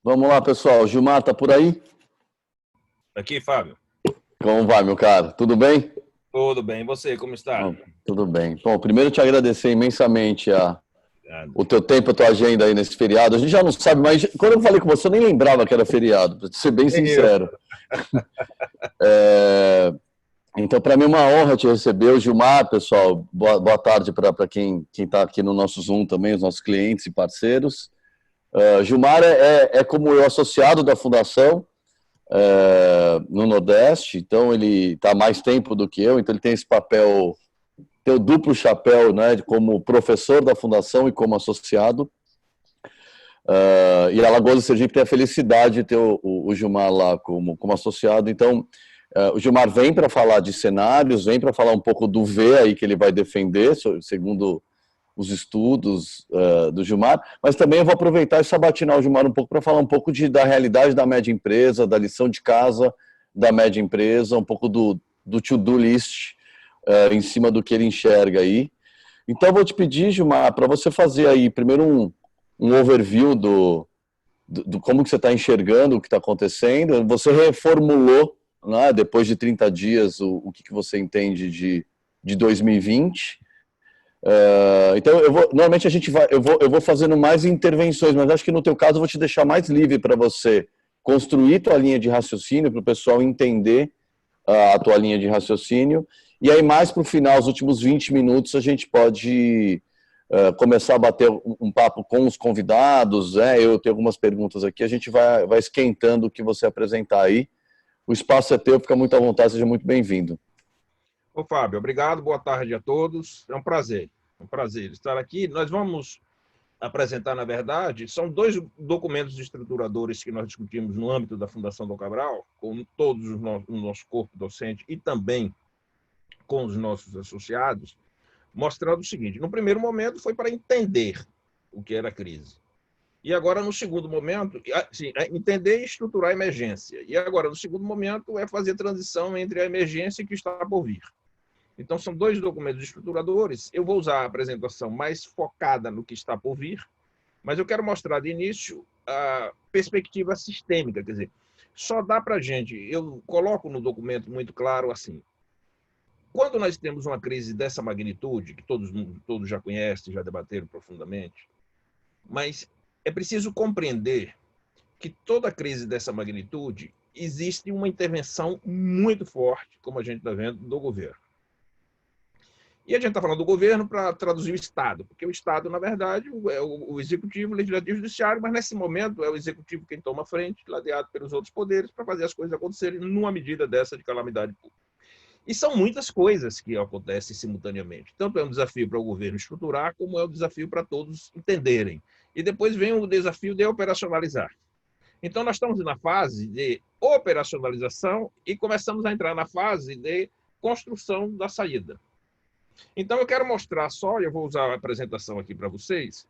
Vamos lá, pessoal. Gilmar, tá por aí? Aqui, Fábio. Como vai, meu cara? Tudo bem? Tudo bem. E você, como está? Bom, tudo bem. Bom, primeiro te agradecer imensamente Obrigado. o teu tempo, a tua agenda aí nesse feriado. A gente já não sabe, mas quando eu falei com você, eu nem lembrava que era feriado, para ser bem Nem eu. sincero. É, Então, para mim é uma honra te receber. O Gilmar, pessoal, boa tarde para quem está aqui no nosso Zoom também, os nossos clientes e parceiros. Gilmar é como eu, associado da Fundação, no Nordeste, então ele está há mais tempo do que eu, então ele tem esse papel, tem o duplo chapéu, né, como professor da Fundação e como associado. E Alagoas do Sergipe tem a felicidade de ter o Gilmar lá como associado, então o Gilmar vem para falar de cenários, vem para falar um pouco do V aí que ele vai defender, segundo os estudos do Gilmar, mas também eu vou aproveitar e sabatinar o Gilmar um pouco para falar um pouco da realidade da média empresa, da lição de casa da média empresa, um pouco do to-do list em cima do que ele enxerga aí. Então eu vou te pedir, Gilmar, para você fazer aí primeiro um overview do como que você está enxergando o que está acontecendo. Você reformulou, né, depois de 30 dias, o que você entende de 2020. Então, normalmente a gente vai, eu vou fazendo mais intervenções, mas acho que no teu caso eu vou te deixar mais livre para você construir tua linha de raciocínio, para o pessoal entender a tua linha de raciocínio, e aí mais para o final, os últimos 20 minutos, a gente pode começar a bater um papo com os convidados, eu tenho algumas perguntas aqui, a gente vai esquentando o que você apresentar aí. O espaço é teu, fica muito à vontade, seja muito bem-vindo. Ô, Fábio, obrigado. Boa tarde a todos. É um prazer estar aqui. Nós vamos apresentar, na verdade, são dois documentos estruturadores que nós discutimos no âmbito da Fundação Dom Cabral, com todos o nosso corpo docente e também com os nossos associados, mostrando o seguinte: no primeiro momento foi para entender o que era a crise. E agora, no segundo momento, assim, entender e estruturar a emergência. E agora, no segundo momento, é fazer a transição entre a emergência e o que está por vir. Então, são dois documentos estruturadores. Eu vou usar a apresentação mais focada no que está por vir, mas eu quero mostrar de início a perspectiva sistêmica. Quer dizer, só dá para a gente, eu coloco no documento muito claro assim, quando nós temos uma crise dessa magnitude, que todos já conhecem, já debateram profundamente, mas é preciso compreender que toda crise dessa magnitude existe uma intervenção muito forte, como a gente está vendo, do governo. E a gente está falando do governo para traduzir o Estado, porque o Estado, na verdade, é o executivo, o legislativo e o judiciário, mas nesse momento é o executivo quem toma frente, ladeado pelos outros poderes, para fazer as coisas acontecerem numa medida dessa de calamidade pública. E são muitas coisas que acontecem simultaneamente. Tanto é um desafio para o governo estruturar, como é um desafio para todos entenderem. E depois vem o desafio de operacionalizar. Então, nós estamos na fase de operacionalização e começamos a entrar na fase de construção da saída. Então, eu quero mostrar só, eu vou usar a apresentação aqui para vocês,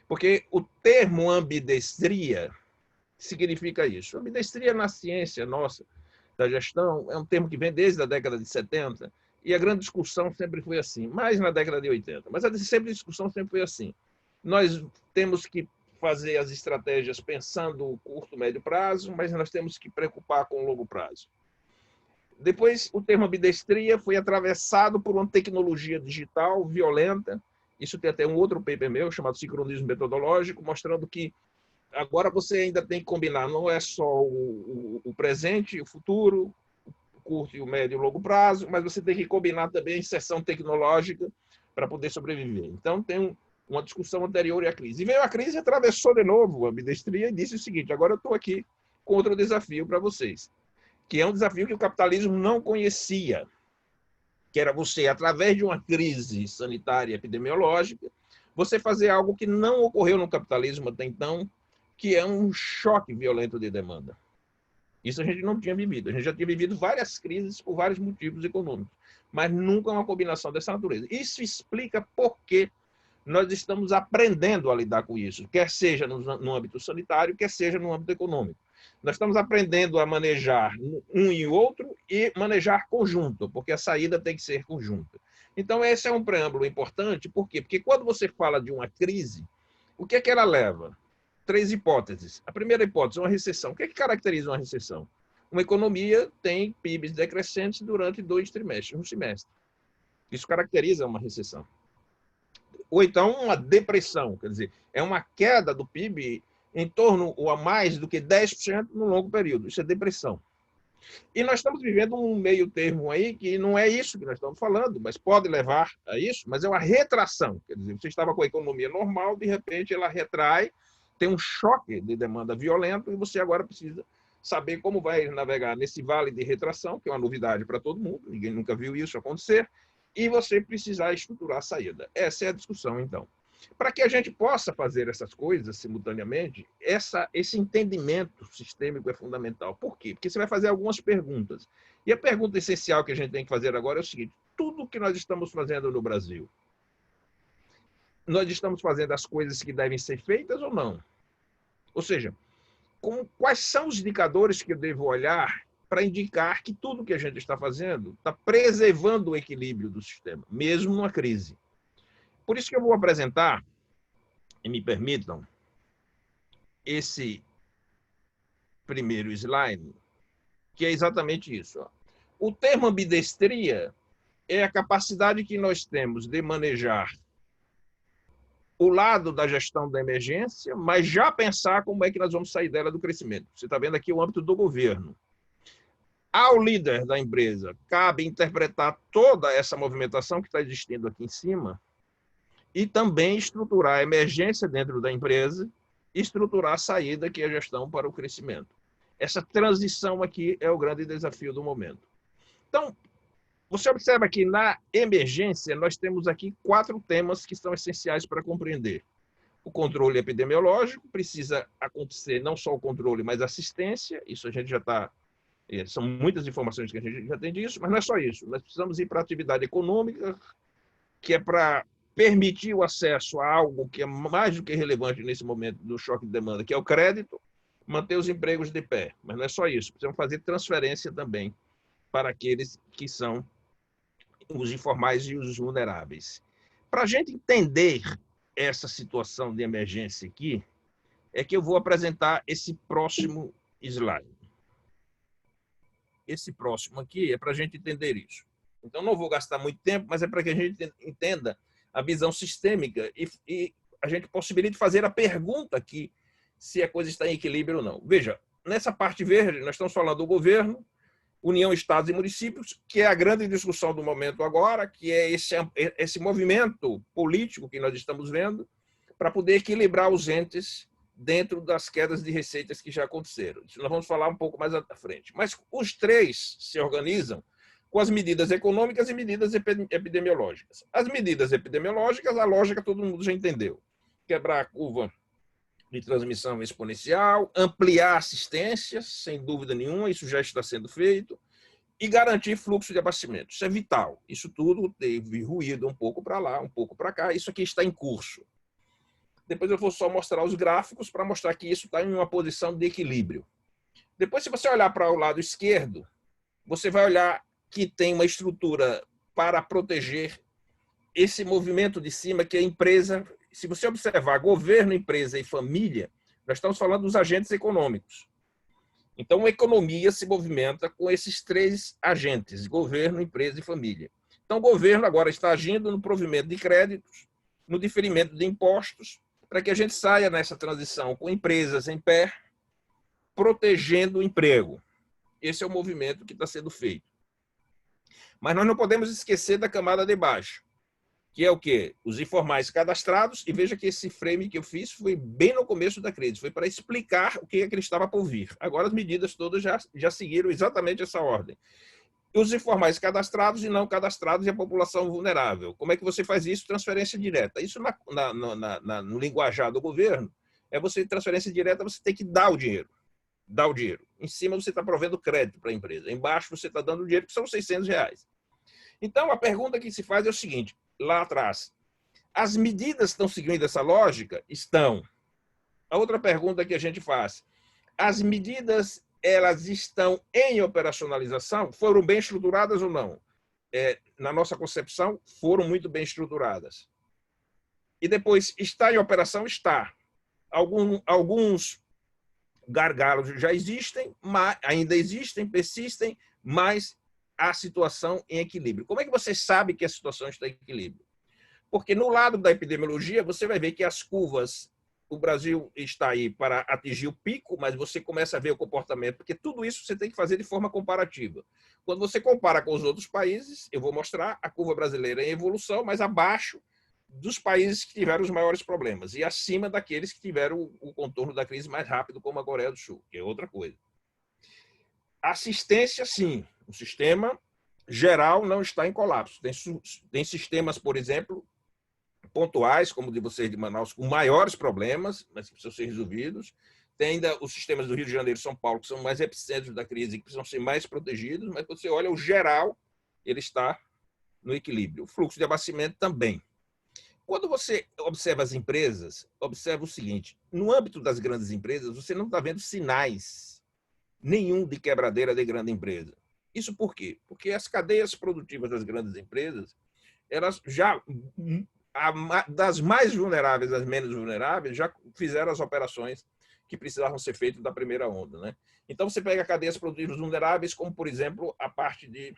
porque o termo ambidestria significa isso. Ambidestria na ciência nossa, da gestão, é um termo que vem desde a década de 70, e a grande discussão sempre foi assim, mais na década de 80, mas a discussão sempre foi assim. Nós temos que fazer as estratégias pensando o curto, médio prazo, mas nós temos que preocupar com o longo prazo. Depois, o termo ambidestria foi atravessado por uma tecnologia digital violenta. Isso tem até um outro paper meu, chamado Sincronismo Metodológico, mostrando que agora você ainda tem que combinar, não é só o presente, o futuro, o curto, o médio e o longo prazo, mas você tem que combinar também a inserção tecnológica para poder sobreviver. Então, tem uma discussão anterior à crise. E veio a crise e atravessou de novo a ambidestria e disse o seguinte: agora eu estou aqui com outro desafio para vocês, que é um desafio que o capitalismo não conhecia, que era você, através de uma crise sanitária e epidemiológica, você fazer algo que não ocorreu no capitalismo até então, que é um choque violento de demanda. Isso a gente não tinha vivido. A gente já tinha vivido várias crises por vários motivos econômicos, mas nunca uma combinação dessa natureza. Isso explica por que nós estamos aprendendo a lidar com isso, quer seja no âmbito sanitário, quer seja no âmbito econômico. Nós estamos aprendendo a manejar um e outro e manejar conjunto, porque a saída tem que ser conjunta. Então, esse é um preâmbulo importante. Por quê? Porque quando você fala de uma crise, o que é que ela leva? três hipóteses. A primeira hipótese é uma recessão. O que é que caracteriza uma recessão? Uma economia tem PIBs decrescentes durante 2 trimestres, um semestre. Isso caracteriza uma recessão. Ou então uma depressão, quer dizer, é uma queda do PIB em torno ou a mais do que 10% no longo período. Isso é depressão. E nós estamos vivendo um meio termo aí que não é isso que nós estamos falando, mas pode levar a isso, mas é uma retração. Quer dizer, você estava com a economia normal, de repente ela retrai, tem um choque de demanda violento e você agora precisa saber como vai navegar nesse vale de retração, que é uma novidade para todo mundo, ninguém nunca viu isso acontecer, e você precisar estruturar a saída. Essa é a discussão, então. Para que a gente possa fazer essas coisas simultaneamente, esse entendimento sistêmico é fundamental. Por quê? Porque você vai fazer algumas perguntas. E a pergunta essencial que a gente tem que fazer agora é o seguinte: tudo que nós estamos fazendo no Brasil, nós estamos fazendo as coisas que devem ser feitas ou não? Ou seja, quais são os indicadores que eu devo olhar para indicar que tudo que a gente está fazendo está preservando o equilíbrio do sistema, mesmo numa crise? Por isso que eu vou apresentar, e me permitam, esse primeiro slide, que é exatamente isso. O termo ambidestria é a capacidade que nós temos de manejar o lado da gestão da emergência, mas já pensar como é que nós vamos sair dela do crescimento. Você está vendo aqui o âmbito do governo. Ao líder da empresa, cabe interpretar toda essa movimentação que está existindo aqui em cima e também estruturar a emergência dentro da empresa e estruturar a saída, que é a gestão para o crescimento. Essa transição aqui é o grande desafio do momento. Então, você observa que na emergência nós temos aqui 4 temas que são essenciais para compreender. O controle epidemiológico, precisa acontecer não só o controle, mas a assistência, isso a gente já está... São muitas informações que a gente já tem disso, mas não é só isso. Nós precisamos ir para a atividade econômica, que é para permitir o acesso a algo que é mais do que relevante nesse momento do choque de demanda, que é o crédito, manter os empregos de pé. Mas não é só isso, precisamos fazer transferência também para aqueles que são os informais e os vulneráveis. Para a gente entender essa situação de emergência aqui, é que eu vou apresentar esse próximo slide. Esse próximo aqui é para a gente entender isso. Então, não vou gastar muito tempo, mas é para que a gente entenda a visão sistêmica e a gente possibilite fazer a pergunta aqui se a coisa está em equilíbrio ou não. Veja, nessa parte verde, nós estamos falando do governo, União, Estados e Municípios, que é a grande discussão do momento agora, que é esse movimento político que nós estamos vendo para poder equilibrar os entes dentro das quedas de receitas que já aconteceram. Isso nós vamos falar um pouco mais à frente. Mas os 3 se organizam com as medidas econômicas e medidas epidemiológicas. As medidas epidemiológicas, a lógica todo mundo já entendeu. Quebrar a curva de transmissão exponencial, ampliar assistências, sem dúvida nenhuma, isso já está sendo feito, e garantir fluxo de abastecimento. Isso é vital. Isso tudo teve ruído um pouco para lá, um pouco para cá, isso aqui está em curso. Depois eu vou só mostrar os gráficos para mostrar que isso está em uma posição de equilíbrio. Depois, se você olhar para o lado esquerdo, você vai olhar que tem uma estrutura para proteger esse movimento de cima, que é a empresa. Se você observar governo, empresa e família, nós estamos falando dos agentes econômicos. Então, a economia se movimenta com esses 3 agentes, governo, empresa e família. Então, o governo agora está agindo no provimento de créditos, no diferimento de impostos, para que a gente saia nessa transição com empresas em pé, protegendo o emprego. Esse é o movimento que está sendo feito. Mas nós não podemos esquecer da camada de baixo, que é o quê? Os informais cadastrados, e veja que esse frame que eu fiz foi bem no começo da crise, foi para explicar o que ele estava por vir. Agora as medidas todas já seguiram exatamente essa ordem. Os informais cadastrados e não cadastrados e a população vulnerável. Como é que você faz isso? Transferência direta. Isso no linguajar do governo, é você transferência direta, você tem que dar o dinheiro. Dar o dinheiro. Em cima você está provendo crédito para a empresa. Embaixo você está dando o dinheiro, que são R$600. Então, a pergunta que se faz é o seguinte, lá atrás, as medidas estão seguindo essa lógica? Estão. A outra pergunta que a gente faz, as medidas, elas estão em operacionalização? Foram bem estruturadas ou não? Na nossa concepção, foram muito bem estruturadas. E depois, está em operação? Está. Alguns gargalos já existem, mas ainda existem, persistem, mas a situação em equilíbrio. Como é que você sabe que a situação está em equilíbrio? Porque no lado da epidemiologia, você vai ver que as curvas, o Brasil está aí para atingir o pico, mas você começa a ver o comportamento, porque tudo isso você tem que fazer de forma comparativa. Quando você compara com os outros países, eu vou mostrar a curva brasileira em evolução, mas abaixo dos países que tiveram os maiores problemas e acima daqueles que tiveram o contorno da crise mais rápido, como a Coreia do Sul, que é outra coisa. Assistência, sim. O sistema geral não está em colapso. Tem sistemas, por exemplo, pontuais, como o de vocês de Manaus, com maiores problemas, mas que precisam ser resolvidos. Tem ainda os sistemas do Rio de Janeiro e São Paulo, que são mais epicentros da crise e que precisam ser mais protegidos, mas quando você olha o geral, ele está no equilíbrio. O fluxo de abastecimento também. Quando você observa as empresas, observa o seguinte: no âmbito das grandes empresas, você não está vendo sinais nenhum de quebradeira de grande empresa. Isso por quê? Porque as cadeias produtivas das grandes empresas, elas já, das mais vulneráveis às menos vulneráveis, já fizeram as operações que precisavam ser feitas da primeira onda, né? Então, você pega cadeias produtivas vulneráveis, como, por exemplo, a parte de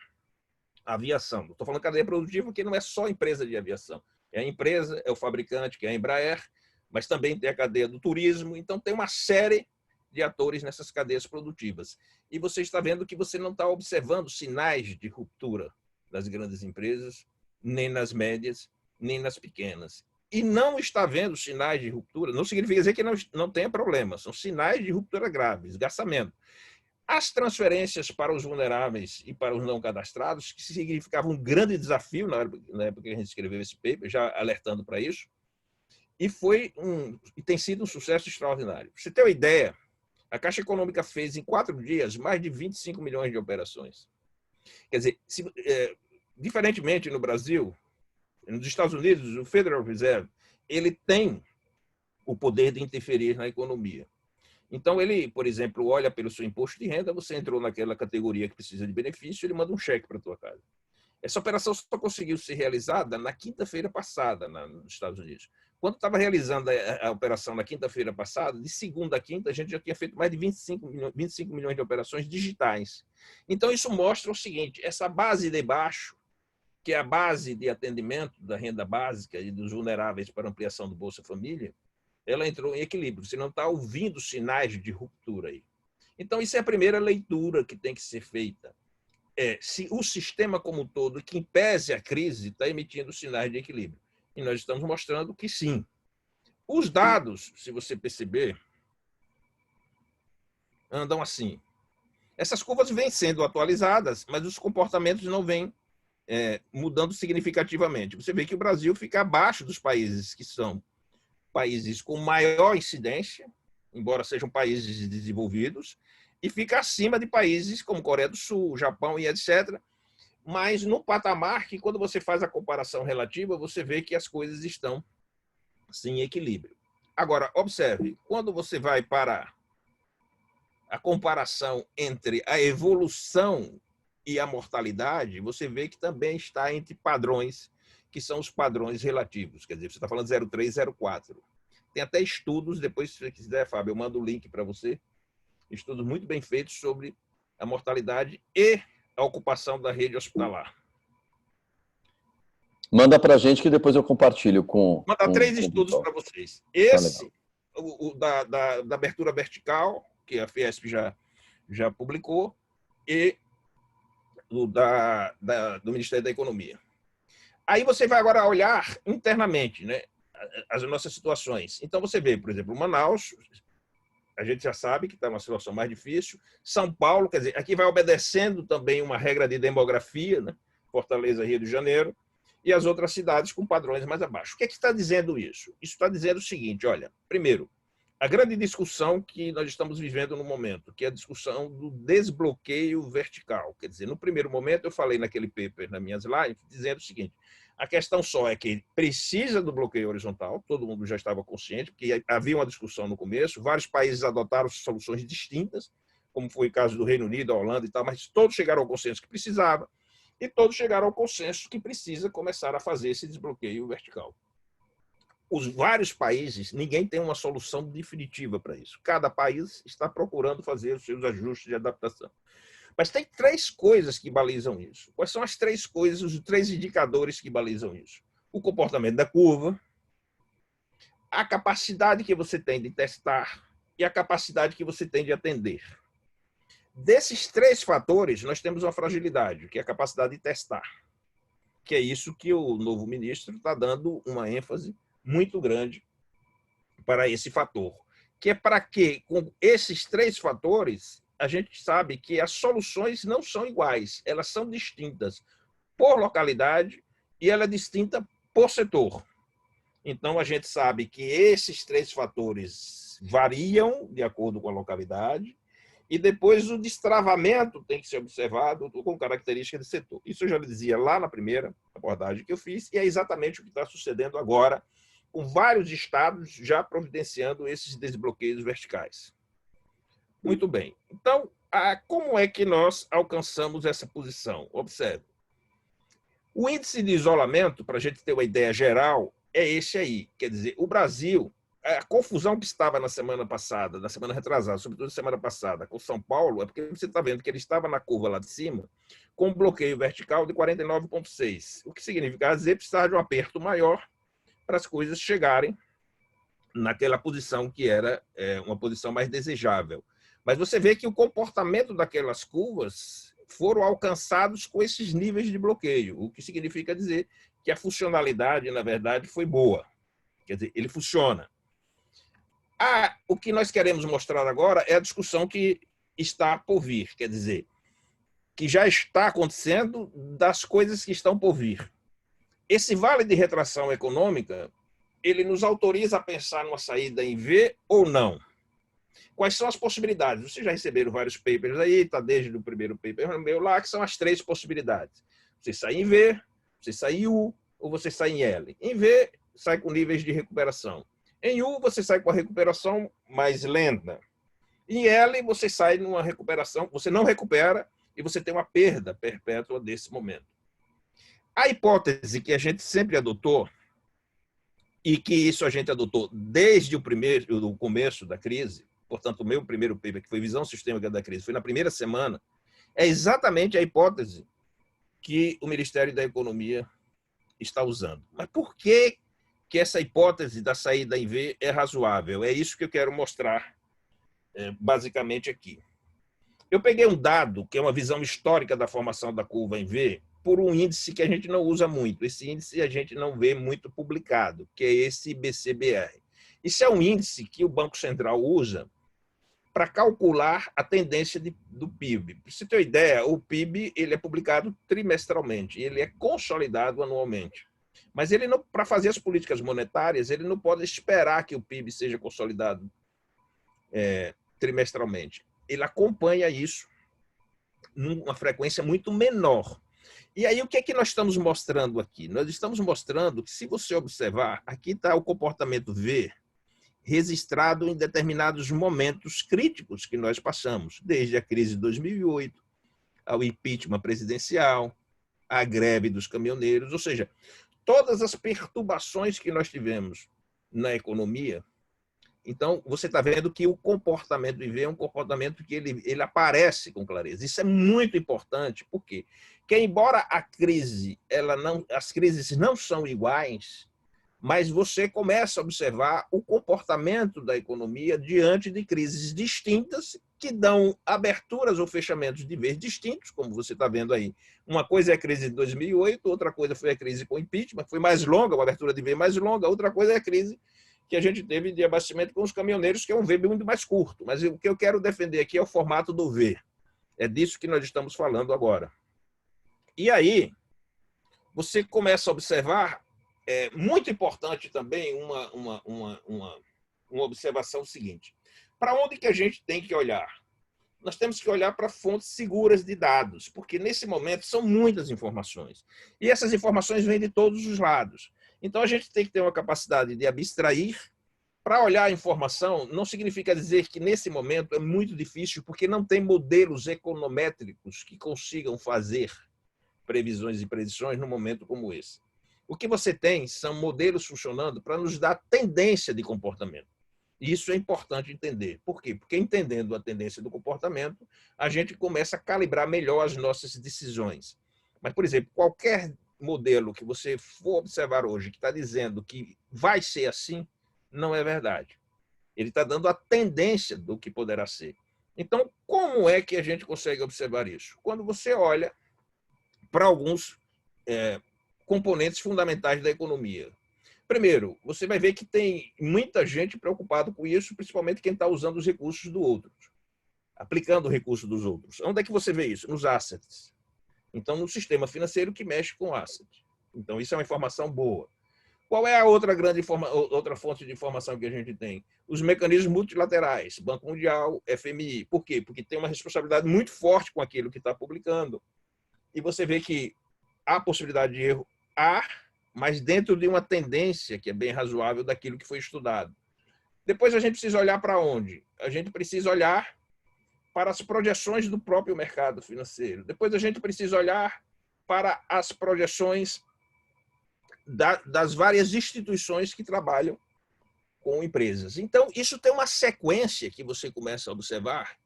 aviação. Estou falando cadeia produtiva porque não é só empresa de aviação. É a empresa, é o fabricante, que é a Embraer, mas também tem a cadeia do turismo. Então, tem uma série de atores nessas cadeias produtivas. E você está vendo que você não está observando sinais de ruptura das grandes empresas, nem nas médias, nem nas pequenas. E não está vendo sinais de ruptura, não significa dizer que não tenha problema, são sinais de ruptura grave, esgarçamento. As transferências para os vulneráveis e para os não cadastrados, que significavam um grande desafio na época que a gente escreveu esse paper, já alertando para isso, e tem sido um sucesso extraordinário. Para você ter uma ideia, a Caixa Econômica fez em 4 dias mais de 25 milhões de operações. Quer dizer, diferentemente no Brasil, nos Estados Unidos, o Federal Reserve, ele tem o poder de interferir na economia. Então, ele, por exemplo, olha pelo seu imposto de renda, você entrou naquela categoria que precisa de benefício, ele manda um cheque para a tua casa. Essa operação só conseguiu ser realizada na quinta-feira passada, nos Estados Unidos. Quando estava realizando a operação na quinta-feira passada, de segunda a quinta, a gente já tinha feito mais de 25 milhões de operações digitais. Então, isso mostra o seguinte: essa base de baixo, que é a base de atendimento da renda básica e dos vulneráveis para ampliação do Bolsa Família, ela entrou em equilíbrio. Você não está ouvindo sinais de ruptura aí. Então, isso é a primeira leitura que tem que ser feita. Se o sistema como um todo, que em pese a crise, está emitindo sinais de equilíbrio. E nós estamos mostrando que sim. Os dados, se você perceber, andam assim. Essas curvas vêm sendo atualizadas, mas os comportamentos não vêm mudando significativamente. Você vê que o Brasil fica abaixo dos países que são países com maior incidência, embora sejam países desenvolvidos, e fica acima de países como Coreia do Sul, Japão e etc. Mas no patamar que, quando você faz a comparação relativa, você vê que as coisas estão sim, em equilíbrio. Agora, observe, quando você vai para a comparação entre a evolução e a mortalidade, você vê que também está entre padrões que são os padrões relativos. Quer dizer, você está falando 0,3, 0,4. Tem até estudos, depois, se você quiser, Fábio, eu mando o link para você, estudos muito bem feitos sobre a mortalidade e a ocupação da rede hospitalar. Manda para a gente que depois eu compartilho com... Manda 3 estudos para vocês. Esse, o da abertura vertical, que a Fiesp já publicou, e o do Ministério da Economia. Aí você vai agora olhar internamente, né, as nossas situações. Então, você vê, por exemplo, Manaus, a gente já sabe que está numa situação mais difícil. São Paulo, quer dizer, aqui vai obedecendo também uma regra de demografia, né? Fortaleza, Rio de Janeiro, e as outras cidades com padrões mais abaixo. O que é que está dizendo isso? Isso está dizendo o seguinte: olha, primeiro, a grande discussão que nós estamos vivendo no momento, que é a discussão do desbloqueio vertical. Quer dizer, no primeiro momento, eu falei naquele paper, nas minhas lives, dizendo o seguinte: a questão só é que precisa do bloqueio horizontal, todo mundo já estava consciente, porque havia uma discussão no começo, vários países adotaram soluções distintas, como foi o caso do Reino Unido, da Holanda e tal, mas todos chegaram ao consenso que precisava, e todos chegaram ao consenso que precisa começar a fazer esse desbloqueio vertical. os vários países, ninguém tem uma solução definitiva para isso. Cada país está procurando fazer os seus ajustes de adaptação. Mas tem três coisas que balizam isso. Quais são as três coisas, os três indicadores que balizam isso? O comportamento da curva, a capacidade que você tem de testar e a capacidade que você tem de atender. Desses três fatores, nós temos uma fragilidade, que é a capacidade de testar, que é isso que o novo ministro está dando uma ênfase muito grande para esse fator, que é para que, com esses três fatores, a gente sabe que as soluções não são iguais, elas são distintas por localidade e ela é distinta por setor. Então, a gente sabe que esses três fatores variam de acordo com a localidade e depois o destravamento tem que ser observado com características de setor. Isso eu já dizia lá na primeira abordagem que eu fiz e é exatamente o que está sucedendo agora, com vários estados já providenciando esses desbloqueios verticais. Muito bem. Então, como é que nós alcançamos essa posição? Observe. O índice de isolamento, para a gente ter uma ideia geral, é esse aí. Quer dizer, o Brasil, a confusão que estava na semana passada, na semana retrasada, sobretudo na semana passada, com São Paulo, é porque você está vendo que ele estava na curva lá de cima, com um bloqueio vertical de 49,6, o que significa dizer que precisava de um aperto maior para as coisas chegarem naquela posição que era uma posição mais desejável. Mas você vê que o comportamento daquelas curvas foram alcançados com esses níveis de bloqueio, o que significa dizer que a funcionalidade, na verdade, foi boa. Quer dizer, ele funciona. O que nós queremos mostrar agora é a discussão que está por vir, quer dizer, que já está acontecendo das coisas que estão por vir. Esse vale de retração econômica, ele nos autoriza a pensar numa saída em V ou não. Quais são as possibilidades? Vocês já receberam vários papers aí, está desde o primeiro paper meu lá, que são as três possibilidades. Você sai em V, você sai em U ou você sai em L. Em V, sai com níveis de recuperação. Em U, você sai com a recuperação mais lenta. Em L, você sai numa recuperação, você não recupera e você tem uma perda perpétua desse momento. A hipótese que a gente sempre adotou, e que isso a gente adotou desde o começo da crise, portanto, o meu primeiro paper, que foi Visão Sistêmica da Crise, foi na primeira semana, é exatamente a hipótese que o Ministério da Economia está usando. Mas por que essa hipótese da saída em V é razoável? É isso que eu quero mostrar basicamente aqui. Eu peguei um dado, que é uma visão histórica da formação da curva em V, por um índice que a gente não usa muito. Esse índice a gente não vê muito publicado, que é esse BCBR. Isso é um índice que o Banco Central usa para calcular a tendência do PIB. Para você ter uma ideia, o PIB ele é publicado trimestralmente, ele é consolidado anualmente. Mas ele não, para fazer as políticas monetárias, ele não pode esperar que o PIB seja consolidado trimestralmente. Ele acompanha isso numa frequência muito menor. E aí, o que é que nós estamos mostrando aqui? Nós estamos mostrando que, se você observar, aqui está o comportamento V registrado em determinados momentos críticos que nós passamos, desde a crise de 2008, ao impeachment presidencial, à greve dos caminhoneiros, ou seja, todas as perturbações que nós tivemos na economia. Então, você está vendo que o comportamento do IV é um comportamento que ele aparece com clareza. Isso é muito importante, porque embora a crise, as crises não são iguais, mas você começa a observar o comportamento da economia diante de crises distintas que dão aberturas ou fechamentos de vez distintos, como você está vendo aí. Uma coisa é a crise de 2008, outra coisa foi a crise com o impeachment, que foi mais longa, uma abertura de vez mais longa, outra coisa é a crise que a gente teve de abastecimento com os caminhoneiros, que é um V muito mais curto. Mas o que eu quero defender aqui é o formato do V. É disso que nós estamos falando agora. E aí, você começa a observar, muito importante também, uma observação seguinte. Para onde que a gente tem que olhar? Nós temos que olhar para fontes seguras de dados, porque nesse momento são muitas informações. E essas informações vêm de todos os lados. Então, a gente tem que ter uma capacidade de abstrair. Para olhar a informação, não significa dizer que, nesse momento, é muito difícil, porque não tem modelos econométricos que consigam fazer previsões e predições num momento como esse. O que você tem são modelos funcionando para nos dar tendência de comportamento. E isso é importante entender. Por quê? Porque entendendo a tendência do comportamento, a gente começa a calibrar melhor as nossas decisões. Mas, por exemplo, qualquer modelo que você for observar hoje que está dizendo que vai ser assim, não é verdade. Ele está dando a tendência do que poderá ser. Então, como é que a gente consegue observar isso? Quando você olha para alguns componentes fundamentais da economia. Primeiro, você vai ver que tem muita gente preocupada com isso, principalmente quem está usando os recursos do outro, aplicando o recurso dos outros. Onde é que você vê isso? Nos assets. Então, no sistema financeiro que mexe com assets. Então, isso é uma informação boa. Qual é a outra outra fonte de informação que a gente tem? Os mecanismos multilaterais, Banco Mundial, FMI. Por quê? Porque tem uma responsabilidade muito forte com aquilo que está publicando. E você vê que há possibilidade de erro, mas dentro de uma tendência que é bem razoável daquilo que foi estudado. Depois a gente precisa olhar para onde? A gente precisa olhar para as projeções do próprio mercado financeiro. Depois a gente precisa olhar para as projeções das várias instituições que trabalham com empresas. Então, isso tem uma sequência que você começa a observar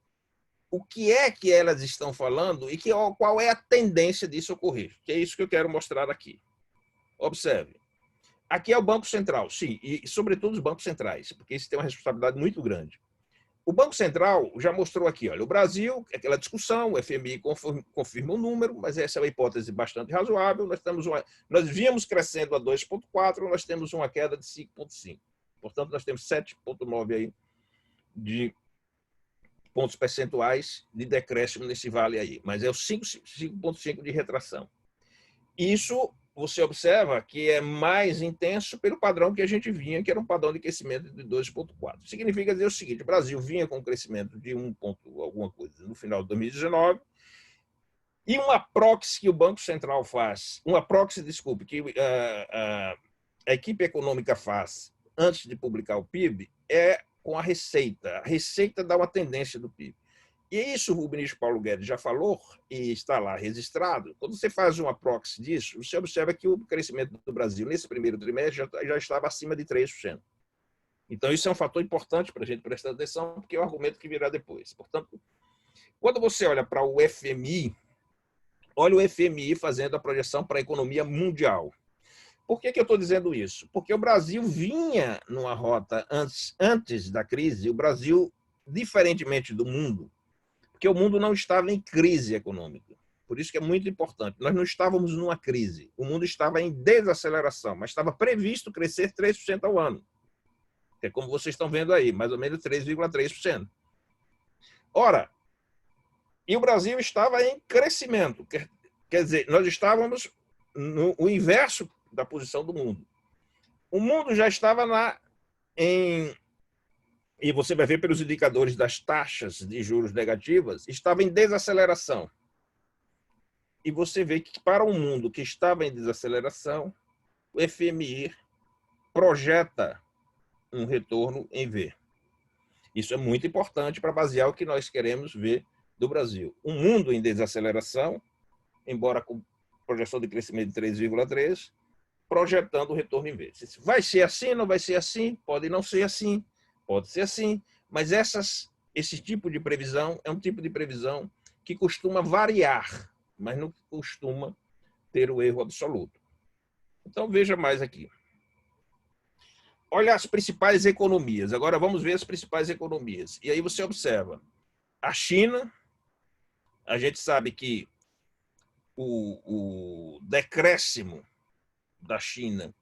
o que é que elas estão falando e qual é a tendência disso ocorrer. Que é isso que eu quero mostrar aqui. Observe. Aqui é o Banco Central, sim, e sobretudo os bancos centrais, porque isso tem uma responsabilidade muito grande. O Banco Central já mostrou aqui, olha, o Brasil, aquela discussão, o FMI confirma o número, mas essa é uma hipótese bastante razoável. Nós vínhamos crescendo a 2,4, nós temos uma queda de 5,5. Portanto, nós temos 7,9 aí de pontos percentuais de decréscimo nesse vale aí, mas é o 5,5 de retração. Isso você observa que é mais intenso pelo padrão que a gente vinha, que era um padrão de crescimento de 2,4. Significa dizer o seguinte, o Brasil vinha com um crescimento de 1 ponto alguma coisa no final de 2019, e uma proxy que o Banco Central faz, que a equipe econômica faz antes de publicar o PIB, é com a receita. A receita dá uma tendência do PIB. E isso o ministro Paulo Guedes já falou e está lá registrado. Quando você faz uma proxy disso, você observa que o crescimento do Brasil nesse primeiro trimestre já estava acima de 3%. Então, isso é um fator importante para a gente prestar atenção, porque é o argumento que virá depois. Portanto, quando você olha para o FMI, olha o FMI fazendo a projeção para a economia mundial. Por que eu estou dizendo isso? Porque o Brasil vinha numa rota antes da crise, o Brasil, diferentemente do mundo, porque o mundo não estava em crise econômica. Por isso que é muito importante. Nós não estávamos numa crise. O mundo estava em desaceleração, mas estava previsto crescer 3% ao ano. É como vocês estão vendo aí, mais ou menos 3,3%. Ora, e o Brasil estava em crescimento. Quer dizer, nós estávamos no inverso da posição do mundo. O mundo já estava e você vai ver pelos indicadores das taxas de juros negativas, estava em desaceleração. E você vê que para um mundo que estava em desaceleração, o FMI projeta um retorno em V. Isso é muito importante para basear o que nós queremos ver do Brasil. Um mundo em desaceleração, embora com projeção de crescimento de 3,3, projetando o retorno em V. Vai ser assim, não vai ser assim? Pode não ser assim. Pode ser assim, mas esse tipo de previsão é um tipo de previsão que costuma variar, mas não costuma ter o erro absoluto. Então, veja mais aqui. Olha as principais economias. Agora vamos ver as principais economias. E aí você observa. A China, a gente sabe que o decréscimo da China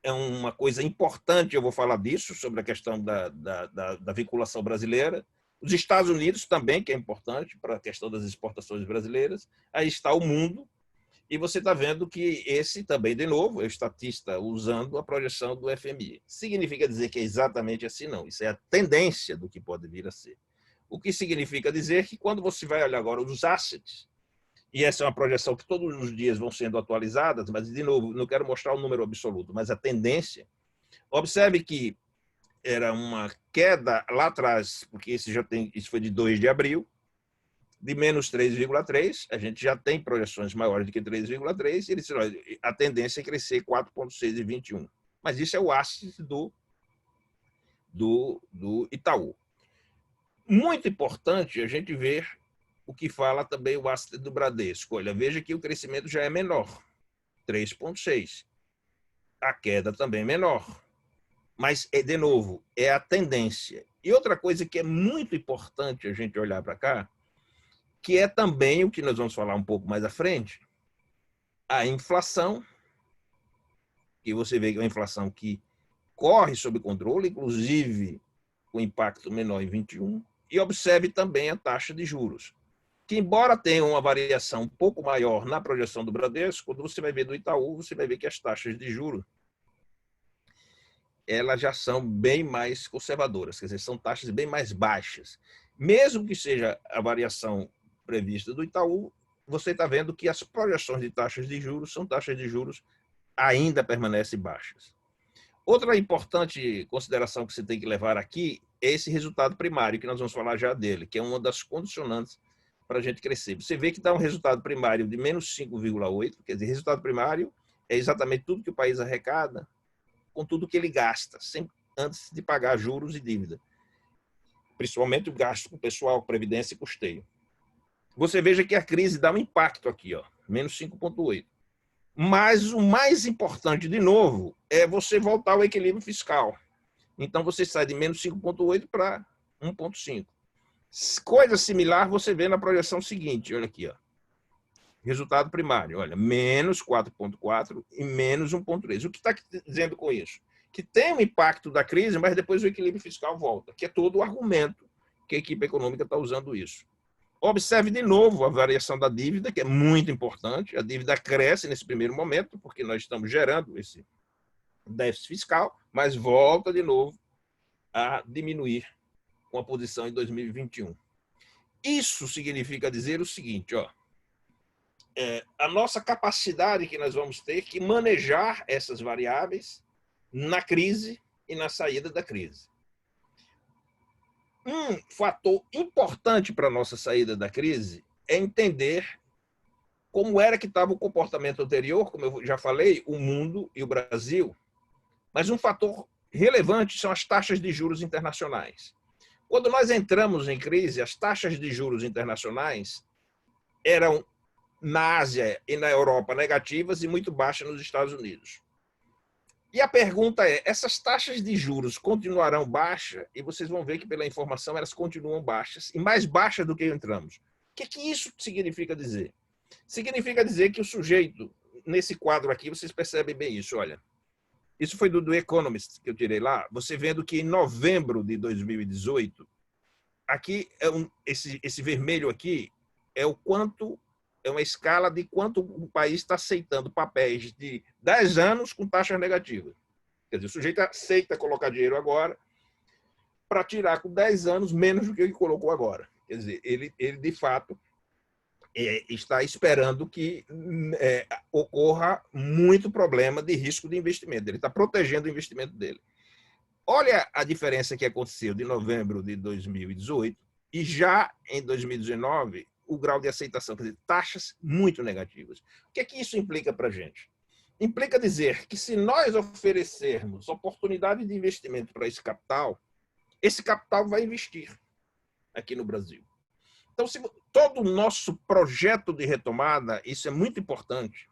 é uma coisa importante, eu vou falar disso, sobre a questão da vinculação brasileira. Os Estados Unidos também, que é importante para a questão das exportações brasileiras. Aí está o mundo, e você está vendo que esse também, de novo, é o estatista usando a projeção do FMI. Significa dizer que é exatamente assim? Não. Isso é a tendência do que pode vir a ser. O que significa dizer que quando você vai olhar agora os assets, e essa é uma projeção que todos os dias vão sendo atualizadas, mas, de novo, não quero mostrar o número absoluto, mas a tendência. Observe que era uma queda lá atrás, porque isso foi de 2 de abril, de menos 3,3, a gente já tem projeções maiores do que 3,3, e ele disse, olha, a tendência é crescer 4,6 e 21. Mas isso é o asset do Itaú. Muito importante a gente ver o que fala também o asset do Bradesco. Olha, veja que o crescimento já é menor, 3,6. A queda também é menor. Mas, de novo, é a tendência. E outra coisa que é muito importante a gente olhar para cá, que é também o que nós vamos falar um pouco mais à frente, a inflação, que você vê que é uma inflação que corre sob controle, inclusive com impacto menor em 21, e observe também a taxa de juros, que embora tenha uma variação um pouco maior na projeção do Bradesco, quando você vai ver do Itaú, você vai ver que as taxas de juros elas já são bem mais conservadoras, quer dizer, são taxas bem mais baixas. Mesmo que seja a variação prevista do Itaú, você está vendo que as projeções de taxas de juros são taxas de juros ainda permanecem baixas. Outra importante consideração que você tem que levar aqui é esse resultado primário, que nós vamos falar já dele, que é uma das condicionantes para a gente crescer. Você vê que dá um resultado primário de menos 5,8, quer dizer, resultado primário é exatamente tudo que o país arrecada, com tudo que ele gasta, sempre antes de pagar juros e dívida. Principalmente o gasto com pessoal, previdência e custeio. Você veja que a crise dá um impacto aqui, ó, menos 5,8. Mas o mais importante, de novo, é você voltar ao equilíbrio fiscal. Então, você sai de menos 5,8 para 1,5. Coisa similar você vê na projeção seguinte, olha aqui, ó. Resultado primário, olha, menos 4,4 e menos 1,3. O que está dizendo com isso? Que tem um impacto da crise, mas depois o equilíbrio fiscal volta, que é todo o argumento que a equipe econômica está usando isso. Observe de novo a variação da dívida, que é muito importante. A dívida cresce nesse primeiro momento, porque nós estamos gerando esse déficit fiscal, mas volta de novo a diminuir com a posição em 2021. Isso significa dizer o seguinte, ó, a nossa capacidade que nós vamos ter que manejar essas variáveis na crise e na saída da crise. Um fator importante para a nossa saída da crise é entender como era que estava o comportamento anterior, como eu já falei, o mundo e o Brasil. Mas um fator relevante são as taxas de juros internacionais. Quando nós entramos em crise, as taxas de juros internacionais eram na Ásia e na Europa negativas e muito baixas nos Estados Unidos. E a pergunta é, essas taxas de juros continuarão baixas? E vocês vão ver que pela informação elas continuam baixas e mais baixas do que entramos. O que isso significa dizer? Significa dizer que o sujeito, nesse quadro aqui, vocês percebem bem isso, olha. Isso foi do Economist que eu tirei lá, você vendo que em novembro de 2018, aqui esse vermelho aqui é o quanto é uma escala de quanto o país está aceitando papéis de 10 anos com taxas negativas. Quer dizer, o sujeito aceita colocar dinheiro agora para tirar com 10 anos menos do que ele colocou agora. Quer dizer, ele de fato, está esperando que ocorra muito problema de risco de investimento. Ele está protegendo o investimento dele. Olha a diferença que aconteceu de novembro de 2018 e já em 2019, o grau de aceitação, quer dizer, taxas muito negativas. O que é que isso implica para a gente? Implica dizer que se nós oferecermos oportunidade de investimento para esse capital vai investir aqui no Brasil. Então, se todo o nosso projeto de retomada, isso é muito importante,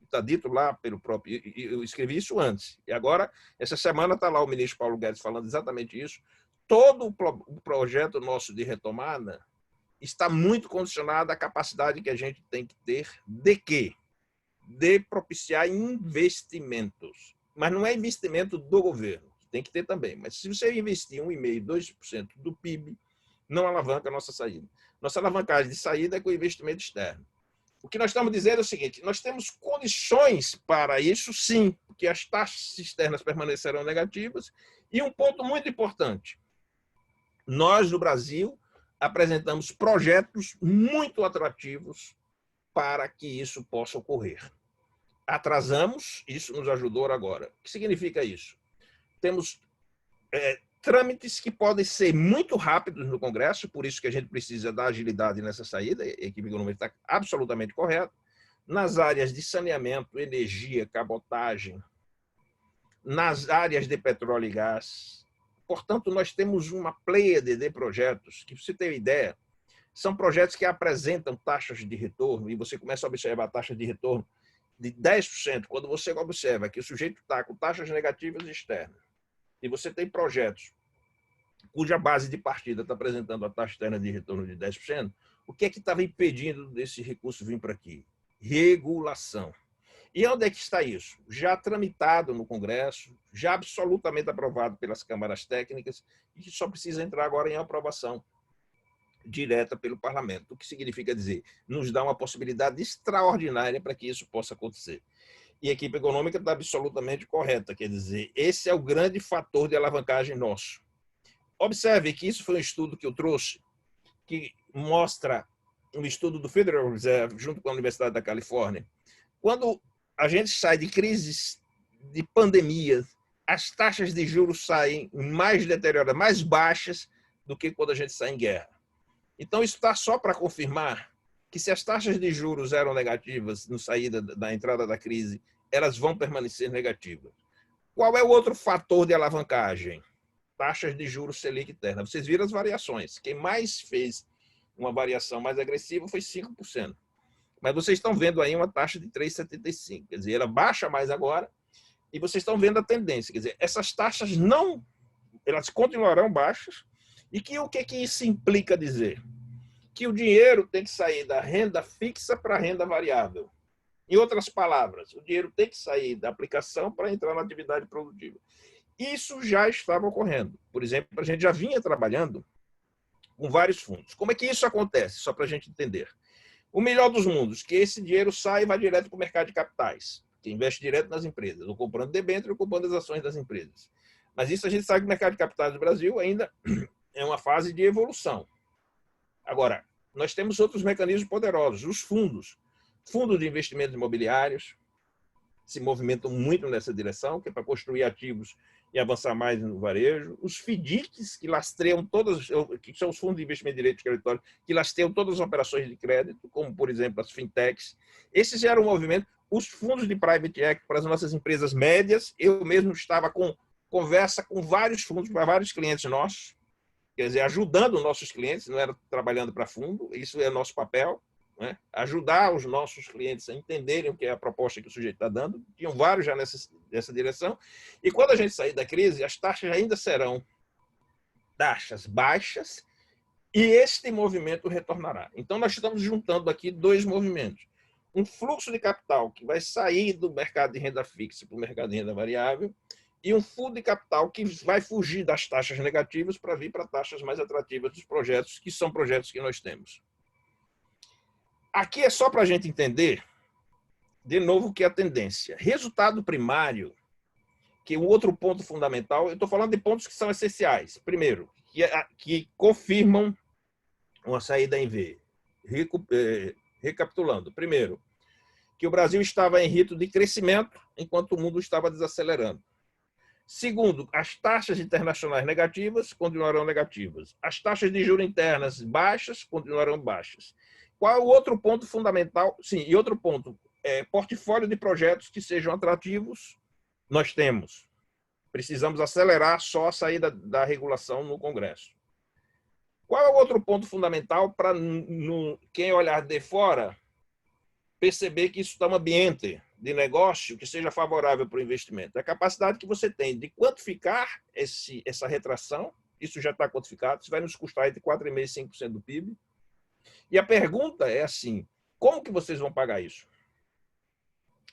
está dito lá pelo próprio, eu escrevi isso antes, e agora, essa semana está lá o ministro Paulo Guedes falando exatamente isso, todo o projeto nosso de retomada está muito condicionado à capacidade que a gente tem que ter de quê? De propiciar investimentos. Mas não é investimento do governo, tem que ter também. Mas se você investir 1,5%, 2% do PIB, não alavanca a nossa saída. Nossa alavancagem de saída é com investimento externo. O que nós estamos dizendo é o seguinte, nós temos condições para isso, sim, porque as taxas externas permanecerão negativas. E um ponto muito importante, nós, no Brasil, apresentamos projetos muito atrativos para que isso possa ocorrer. Atrasamos, isso nos ajudou agora. O que significa isso? Temos trâmites que podem ser muito rápidos no Congresso, por isso que a gente precisa da agilidade nessa saída, a equipe econômica está absolutamente correta, nas áreas de saneamento, energia, cabotagem, nas áreas de petróleo e gás. Portanto, nós temos uma pleiade de projetos que, para você ter uma ideia, são projetos que apresentam taxas de retorno, e você começa a observar a taxa de retorno de 10%, quando você observa que o sujeito está com taxas negativas externas, e você tem projetos cuja base de partida está apresentando a taxa externa de retorno de 10%, o que é que estava impedindo desse recurso vir para aqui? Regulação. E onde é que está isso? Já tramitado no Congresso, já absolutamente aprovado pelas câmaras técnicas, e que só precisa entrar agora em aprovação direta pelo Parlamento. O que significa dizer, nos dá uma possibilidade extraordinária para que isso possa acontecer. E a equipe econômica está absolutamente correta, quer dizer, esse é o grande fator de alavancagem nosso. Observe que isso foi um estudo que eu trouxe, que mostra um estudo do Federal Reserve, junto com a Universidade da Califórnia. Quando a gente sai de crises de pandemia, as taxas de juros saem mais deterioradas, mais baixas do que quando a gente sai em guerra. Então, isso está só para confirmar que se as taxas de juros eram negativas no saída da entrada da crise, elas vão permanecer negativas. Qual é o outro fator de alavancagem? Taxas de juros Selic interna. Vocês viram as variações. Quem mais fez uma variação mais agressiva foi 5%. Mas vocês estão vendo aí uma taxa de 3,75%. Quer dizer, ela baixa mais agora e vocês estão vendo a tendência. Quer dizer, essas taxas não, elas continuarão baixas. E que o que isso implica dizer? Que o dinheiro tem que sair da renda fixa para a renda variável. Em outras palavras, o dinheiro tem que sair da aplicação para entrar na atividade produtiva. Isso já estava ocorrendo. Por exemplo, a gente já vinha trabalhando com vários fundos. Como é que isso acontece? Só para a gente entender. O melhor dos mundos, que esse dinheiro sai e vai direto para o mercado de capitais, que investe direto nas empresas, ou comprando debênture ou comprando as ações das empresas. Mas isso a gente sabe que o mercado de capitais do Brasil ainda é uma fase de evolução. Agora, nós temos outros mecanismos poderosos. Os fundos. Fundos de investimentos imobiliários se movimentam muito nessa direção, que é para construir ativos e avançar mais no varejo. Os FDICs, que lastreiam todas, que são os fundos de investimento de direito creditório, que lastreiam todas as operações de crédito, como, por exemplo, as fintechs. Esses geram um movimento. Os fundos de private equity para as nossas empresas médias. Eu mesmo estava com conversa com vários fundos, para vários clientes nossos, quer dizer, ajudando os nossos clientes, não era trabalhando para fundo, isso é nosso papel, né? Ajudar os nossos clientes a entenderem o que é a proposta que o sujeito está dando. Tinham vários já nessa direção. E quando a gente sair da crise, as taxas ainda serão taxas baixas e este movimento retornará. Então, nós estamos juntando aqui dois movimentos. Um fluxo de capital que vai sair do mercado de renda fixa para o mercado de renda variável e um fundo de capital que vai fugir das taxas negativas para vir para taxas mais atrativas dos projetos, que são projetos que nós temos. Aqui é só para a gente entender, de novo, o que é a tendência. Resultado primário, que é um outro ponto fundamental, eu estou falando de pontos que são essenciais. Primeiro, que confirmam uma saída em V. Recapitulando. Primeiro, que o Brasil estava em rito de crescimento, enquanto o mundo estava desacelerando. Segundo, as taxas internacionais negativas continuarão negativas. As taxas de juros internas baixas continuarão baixas. Qual é o outro ponto fundamental? Sim, e outro ponto, portfólio de projetos que sejam atrativos, nós temos. Precisamos acelerar só a saída da regulação no Congresso. Qual é o outro ponto fundamental para quem olhar de fora perceber que isso está um ambiente de negócio que seja favorável para o investimento? A capacidade que você tem de quantificar essa retração, isso já está quantificado, isso vai nos custar entre 4,5% e 5% do PIB. E a pergunta é assim, como que vocês vão pagar isso?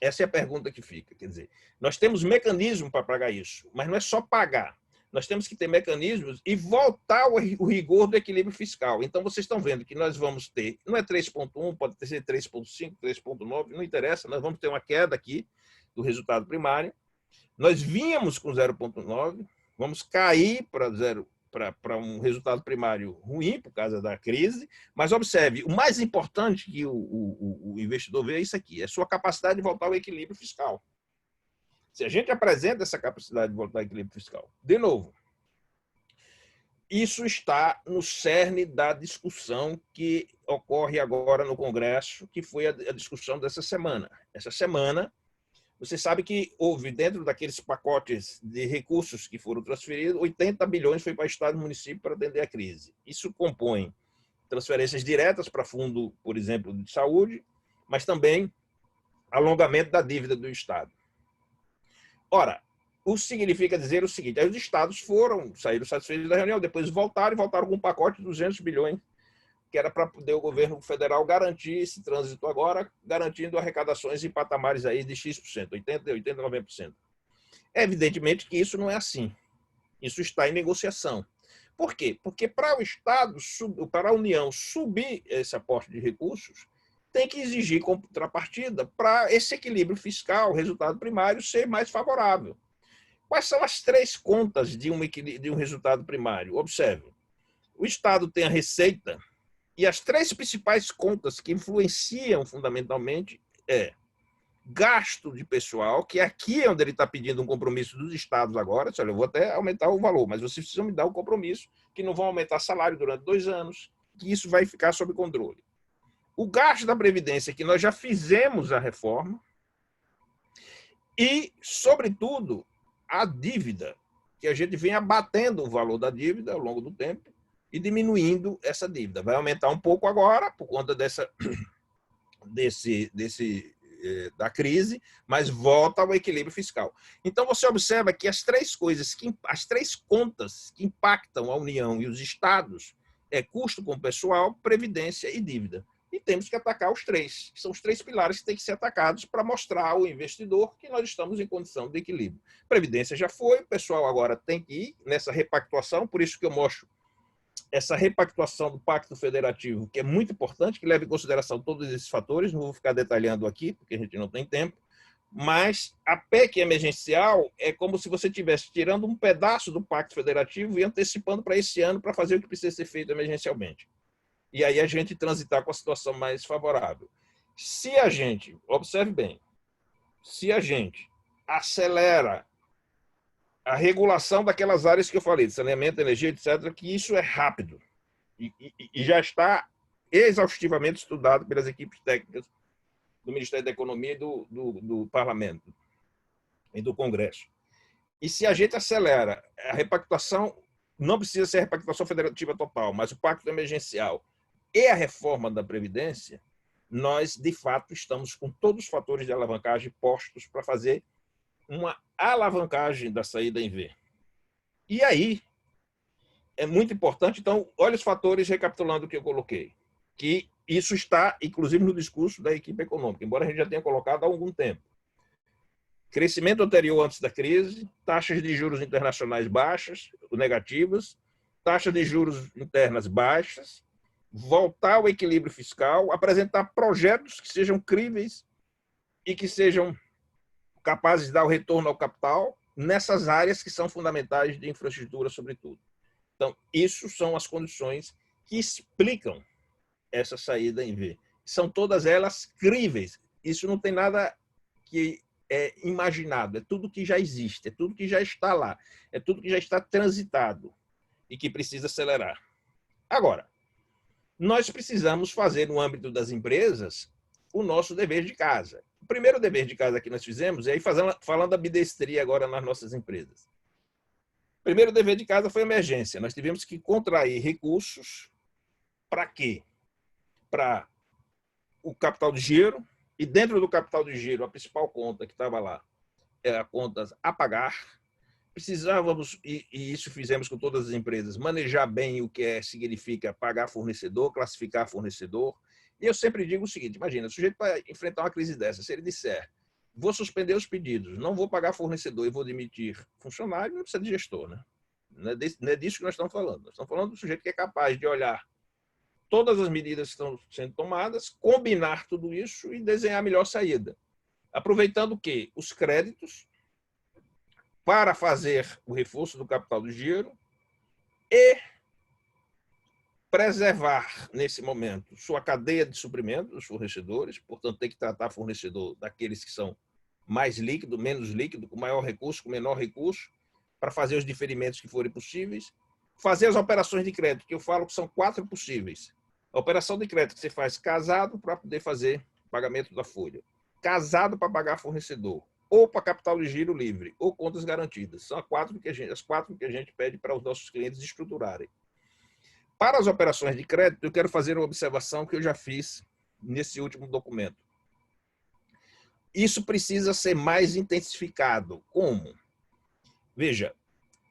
Essa é a pergunta que fica. Quer dizer, nós temos mecanismo para pagar isso, mas não é só pagar. Nós temos que ter mecanismos e voltar o rigor do equilíbrio fiscal. Então, vocês estão vendo que nós vamos ter, não é 3,1, pode ser 3,5, 3,9, não interessa, nós vamos ter uma queda aqui do resultado primário. Nós vínhamos com 0,9, vamos cair para um resultado primário ruim por causa da crise, mas observe, o mais importante que o investidor vê é isso aqui, é a sua capacidade de voltar ao equilíbrio fiscal. Se a gente apresenta essa capacidade de voltar ao equilíbrio fiscal, de novo, isso está no cerne da discussão que ocorre agora no Congresso, que foi a discussão dessa semana. Essa semana, você sabe que houve, dentro daqueles pacotes de recursos que foram transferidos, 80 bilhões foi para Estado e município para atender a crise. Isso compõe transferências diretas para fundo, por exemplo, de saúde, mas também alongamento da dívida do Estado. Ora, o que significa dizer o seguinte: aí os estados saíram satisfeitos da reunião, depois voltaram com um pacote de 200 bilhões, que era para poder o governo federal garantir esse trânsito agora, garantindo arrecadações em patamares aí de X%, 80%, 80%, 90%. Evidentemente que isso não é assim. Isso está em negociação. Por quê? Porque para o Estado, para a União subir esse aporte de recursos, tem que exigir contrapartida para esse equilíbrio fiscal, resultado primário, ser mais favorável. Quais são as três contas de um resultado primário? Observe. O Estado tem a receita e as três principais contas que influenciam fundamentalmente é gasto de pessoal, que aqui é onde ele está pedindo um compromisso dos estados agora. Olha, eu vou até aumentar o valor, mas vocês precisam me dar o compromisso que não vão aumentar salário durante 2 anos, que isso vai ficar sob controle. O gasto da Previdência, que nós já fizemos a reforma, e, sobretudo, a dívida, que a gente vem abatendo o valor da dívida ao longo do tempo e diminuindo essa dívida. Vai aumentar um pouco agora, por conta da crise, mas volta ao equilíbrio fiscal. Então, você observa que as três contas que impactam a União e os estados é custo com pessoal, previdência e dívida. E temos que atacar os três. São os três pilares que têm que ser atacados para mostrar ao investidor que nós estamos em condição de equilíbrio. Previdência já foi, o pessoal agora tem que ir nessa repactuação, por isso que eu mostro essa repactuação do Pacto Federativo, que é muito importante, que leva em consideração todos esses fatores, não vou ficar detalhando aqui, porque a gente não tem tempo, mas a PEC emergencial é como se você estivesse tirando um pedaço do Pacto Federativo e antecipando para esse ano para fazer o que precisa ser feito emergencialmente. E aí a gente transitar com a situação mais favorável. Se a gente, observe bem, se a gente acelera a regulação daquelas áreas que eu falei, de saneamento, energia, etc., que isso é rápido e já está exaustivamente estudado pelas equipes técnicas do Ministério da Economia e do Parlamento e do Congresso. E se a gente acelera a repactuação, não precisa ser a repactuação federativa total, mas o pacto emergencial e a reforma da Previdência, nós, de fato, estamos com todos os fatores de alavancagem postos para fazer uma alavancagem da saída em V. E aí, é muito importante, então, olha os fatores, recapitulando o que eu coloquei, que isso está, inclusive, no discurso da equipe econômica, embora a gente já tenha colocado há algum tempo. Crescimento anterior antes da crise, taxas de juros internacionais baixas, negativas, taxas de juros internas baixas, voltar ao equilíbrio fiscal, apresentar projetos que sejam críveis e que sejam capazes de dar o retorno ao capital nessas áreas que são fundamentais de infraestrutura, sobretudo. Então, isso são as condições que explicam essa saída em V. São todas elas críveis. Isso não tem nada que é imaginado, é tudo que já existe, é tudo que já está lá, é tudo que já está transitado e que precisa acelerar. Agora, nós precisamos fazer, no âmbito das empresas, o nosso dever de casa. O primeiro dever de casa que nós fizemos, e aí falando da bidestria agora nas nossas empresas. O primeiro dever de casa foi emergência. Nós tivemos que contrair recursos para quê? Para o capital de giro, e dentro do capital de giro, a principal conta que estava lá era a conta a pagar. Precisávamos, e isso fizemos com todas as empresas, manejar bem o que significa pagar fornecedor, classificar fornecedor. E eu sempre digo o seguinte: imagina, o sujeito vai enfrentar uma crise dessa, se ele disser, vou suspender os pedidos, não vou pagar fornecedor e vou demitir funcionário, não precisa de gestor, né? Não é disso que nós estamos falando. Nós estamos falando do sujeito que é capaz de olhar todas as medidas que estão sendo tomadas, combinar tudo isso e desenhar a melhor saída. Aproveitando o quê? Os créditos para fazer o reforço do capital do giro e preservar, nesse momento, sua cadeia de suprimento dos fornecedores, portanto, tem que tratar fornecedor daqueles que são mais líquido, menos líquido, com maior recurso, com menor recurso, para fazer os diferimentos que forem possíveis, fazer as operações de crédito, que eu falo que são 4 possíveis. A operação de crédito que você faz casado para poder fazer pagamento da folha, casado para pagar fornecedor, ou para capital de giro livre, ou contas garantidas. São as 4 que a gente pede para os nossos clientes estruturarem. Para as operações de crédito, eu quero fazer uma observação que eu já fiz nesse último documento. Isso precisa ser mais intensificado. Como? Veja,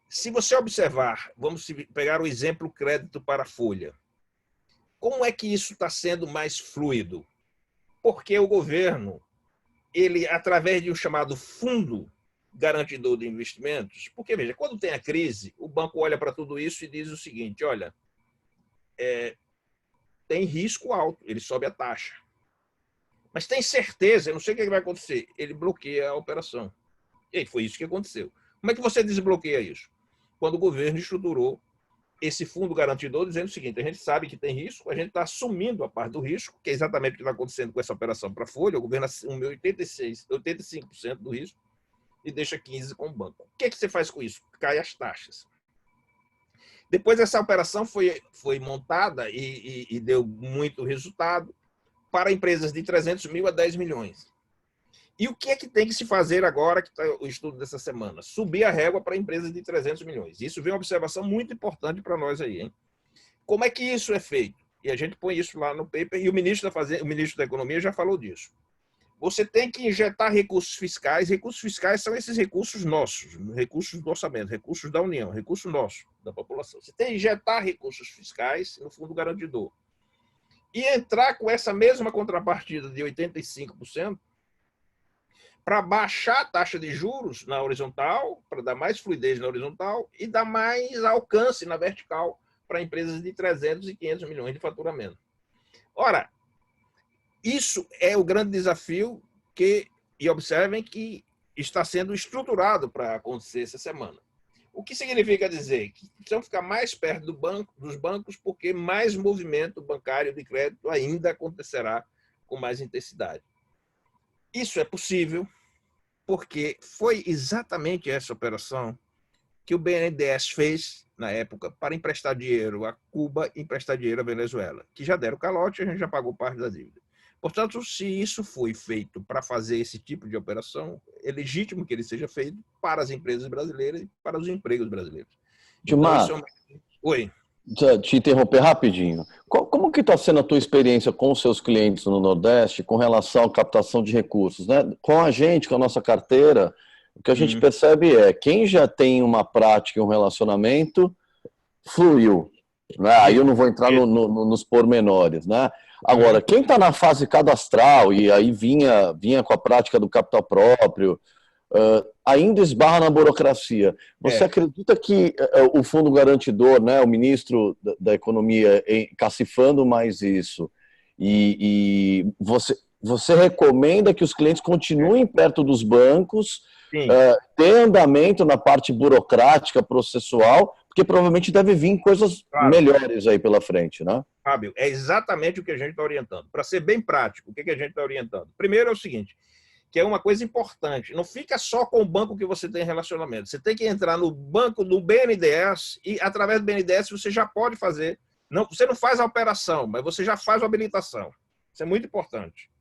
se você observar, vamos pegar o exemplo crédito para a folha. Como é que isso está sendo mais fluido? Porque o governo, ele, através de um chamado Fundo Garantidor de Investimentos, porque, veja, quando tem a crise, o banco olha para tudo isso e diz o seguinte, olha, tem risco alto, ele sobe a taxa. Mas tem certeza, eu não sei o que vai acontecer, ele bloqueia a operação. E foi isso que aconteceu. Como é que você desbloqueia isso? Quando o governo estruturou esse fundo garantidor, dizendo o seguinte, a gente sabe que tem risco, a gente está assumindo a parte do risco, que é exatamente o que está acontecendo com essa operação para a Folha, o governo assume 85% do risco e deixa 15% com o banco. O que é que você faz com isso? Cai as taxas. Depois essa operação foi montada e deu muito resultado para empresas de 300 mil a 10 milhões. E o que é que tem que se fazer agora, que está o estudo dessa semana? Subir a régua para empresas de 300 milhões. Isso vem uma observação muito importante para nós aí, hein? Como é que isso é feito? E a gente põe isso lá no paper, e o ministro da Economia já falou disso. Você tem que injetar recursos fiscais. Recursos fiscais são esses recursos nossos, recursos do orçamento, recursos da União, recurso nosso, da população. Você tem que injetar recursos fiscais no fundo garantidor. E entrar com essa mesma contrapartida de 85%, para baixar a taxa de juros na horizontal, para dar mais fluidez na horizontal e dar mais alcance na vertical para empresas de 300 e 500 milhões de faturamento. Ora, isso é o grande desafio e observem que está sendo estruturado para acontecer essa semana. O que significa dizer que precisamos ficar mais perto dos bancos, porque mais movimento bancário de crédito ainda acontecerá com mais intensidade. Isso é possível porque foi exatamente essa operação que o BNDES fez na época para emprestar dinheiro a Cuba e emprestar dinheiro à Venezuela, que já deram calote e a gente já pagou parte da dívida. Portanto, se isso foi feito para fazer esse tipo de operação, é legítimo que ele seja feito para as empresas brasileiras e para os empregos brasileiros. Gilmar, então, Oi. Te interromper rapidinho. Como que está sendo a tua experiência com os seus clientes no Nordeste com relação à captação de recursos, né? Com a gente, com a nossa carteira, o que a gente percebe é quem já tem uma prática e um relacionamento fluiu, né? Aí eu não vou entrar nos pormenores, né? Agora, quem está na fase cadastral e aí vinha com a prática do capital próprio, ainda esbarra na burocracia. Você acredita que o Fundo Garantidor, né, o ministro da Economia, cacifando mais isso, e você recomenda que os clientes continuem perto dos bancos, ter andamento na parte burocrática, processual, porque provavelmente deve vir coisas melhores aí pela frente, né? Fábio, é exatamente o que a gente está orientando. Para ser bem prático, o que a gente está orientando? Primeiro é o seguinte, que é uma coisa importante. Não fica só com o banco que você tem relacionamento. Você tem que entrar no banco do BNDES e, através do BNDES, você já pode fazer. Não, você não faz a operação, mas você já faz a habilitação. Isso é muito importante.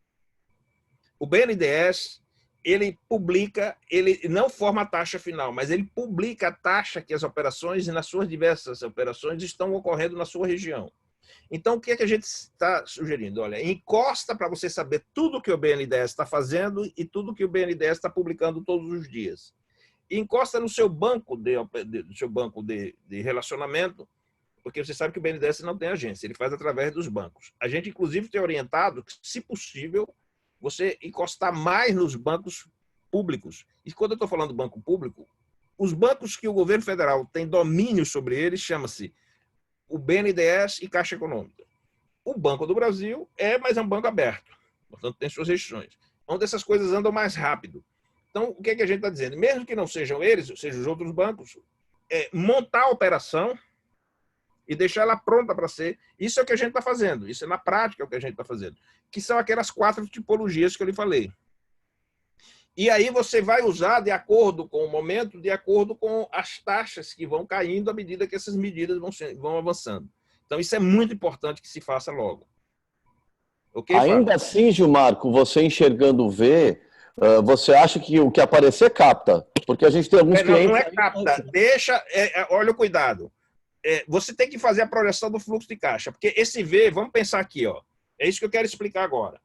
O BNDES, ele publica, ele não forma a taxa final, mas ele publica a taxa que as operações, e nas suas diversas operações, estão ocorrendo na sua região. Então, o que é que a gente está sugerindo? Olha, encosta para você saber tudo que o BNDES está fazendo e tudo que o BNDES está publicando todos os dias. E encosta no seu banco de relacionamento, porque você sabe que o BNDES não tem agência, ele faz através dos bancos. A gente, inclusive, tem orientado que, se possível, você encostar mais nos bancos públicos. E quando eu estou falando banco público, os bancos que o governo federal tem domínio sobre eles, chama-se o BNDES e Caixa Econômica. O Banco do Brasil mas é um banco aberto, portanto tem suas restrições, onde essas coisas andam mais rápido. Então, o que é que a gente está dizendo? Mesmo que não sejam eles, sejam os outros bancos, montar a operação e deixar ela pronta para ser. Isso é o que a gente está fazendo, isso é na prática o que a gente está fazendo, que são aquelas 4 tipologias que eu lhe falei. E aí você vai usar de acordo com o momento, de acordo com as taxas que vão caindo à medida que essas medidas vão avançando. Então, isso é muito importante que se faça logo. Ok, Ainda Fábio? assim, Gilmarco, você enxergando o V, você acha que o que aparecer capta? Porque a gente tem alguns Não, não clientes é ainda. capta. Olha o cuidado. Você tem que fazer a projeção do fluxo de caixa, porque esse V, vamos pensar aqui, ó. É isso que eu quero explicar agora.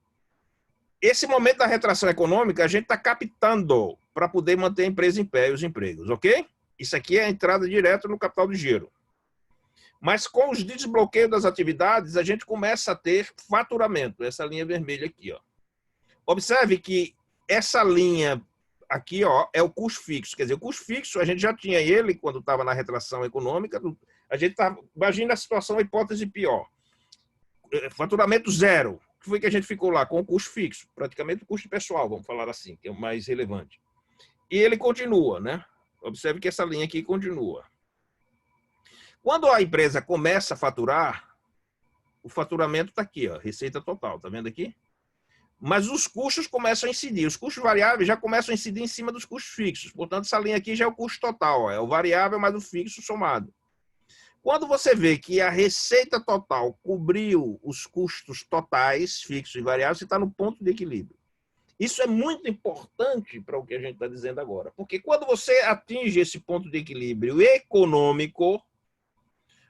Esse momento da retração econômica, a gente está captando para poder manter a empresa em pé e os empregos, ok? Isso aqui é a entrada direta no capital de giro. Mas com os desbloqueios das atividades, a gente começa a ter faturamento, essa linha vermelha aqui, ó. Observe que essa linha aqui, ó, é o custo fixo. Quer dizer, o custo fixo, a gente já tinha ele quando estava na retração econômica. A gente tá, imagina a situação, a hipótese pior. Faturamento zero. O que foi que a gente ficou lá? Com o custo fixo, praticamente o custo pessoal, vamos falar assim, que é o mais relevante. E ele continua, né? Observe que essa linha aqui continua. Quando a empresa começa a faturar, o faturamento está aqui, ó, receita total, tá vendo aqui? Mas os custos começam a incidir. Os custos variáveis já começam a incidir em cima dos custos fixos. Portanto, essa linha aqui já é o custo total, ó, é o variável mais o fixo somado. Quando você vê que a receita total cobriu os custos totais, fixos e variáveis, você está no ponto de equilíbrio. Isso é muito importante para o que a gente está dizendo agora. Porque quando você atinge esse ponto de equilíbrio econômico,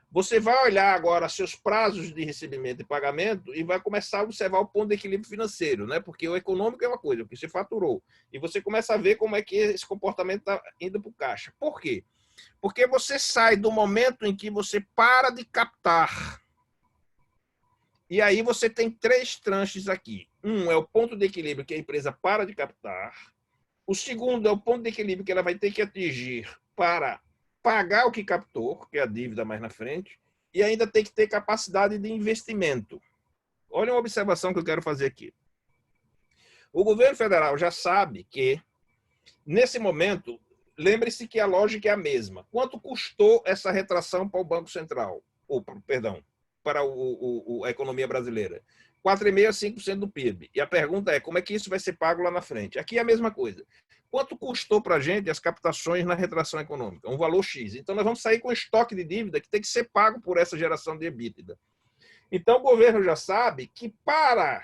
você vai olhar agora seus prazos de recebimento e pagamento e vai começar a observar o ponto de equilíbrio financeiro, né? Porque o econômico é uma coisa, o que você faturou. E você começa a ver como é que esse comportamento está indo para o caixa. Por quê? Porque você sai do momento em que você para de captar. E aí você tem três tranches aqui. Um é o ponto de equilíbrio que a empresa para de captar. O segundo é o ponto de equilíbrio que ela vai ter que atingir para pagar o que captou, que é a dívida mais na frente, e ainda tem que ter capacidade de investimento. Olha uma observação que eu quero fazer aqui. O governo federal já sabe que, nesse momento, lembre-se que a lógica é a mesma. Quanto custou essa retração para o Banco Central? Perdão, para a economia brasileira? 4,5% a 5% do PIB. E a pergunta é, como é que isso vai ser pago lá na frente? Aqui é a mesma coisa. Quanto custou para a gente as captações na retração econômica? Um valor X. Então, nós vamos sair com estoque de dívida que tem que ser pago por essa geração de EBITDA. Então, o governo já sabe que para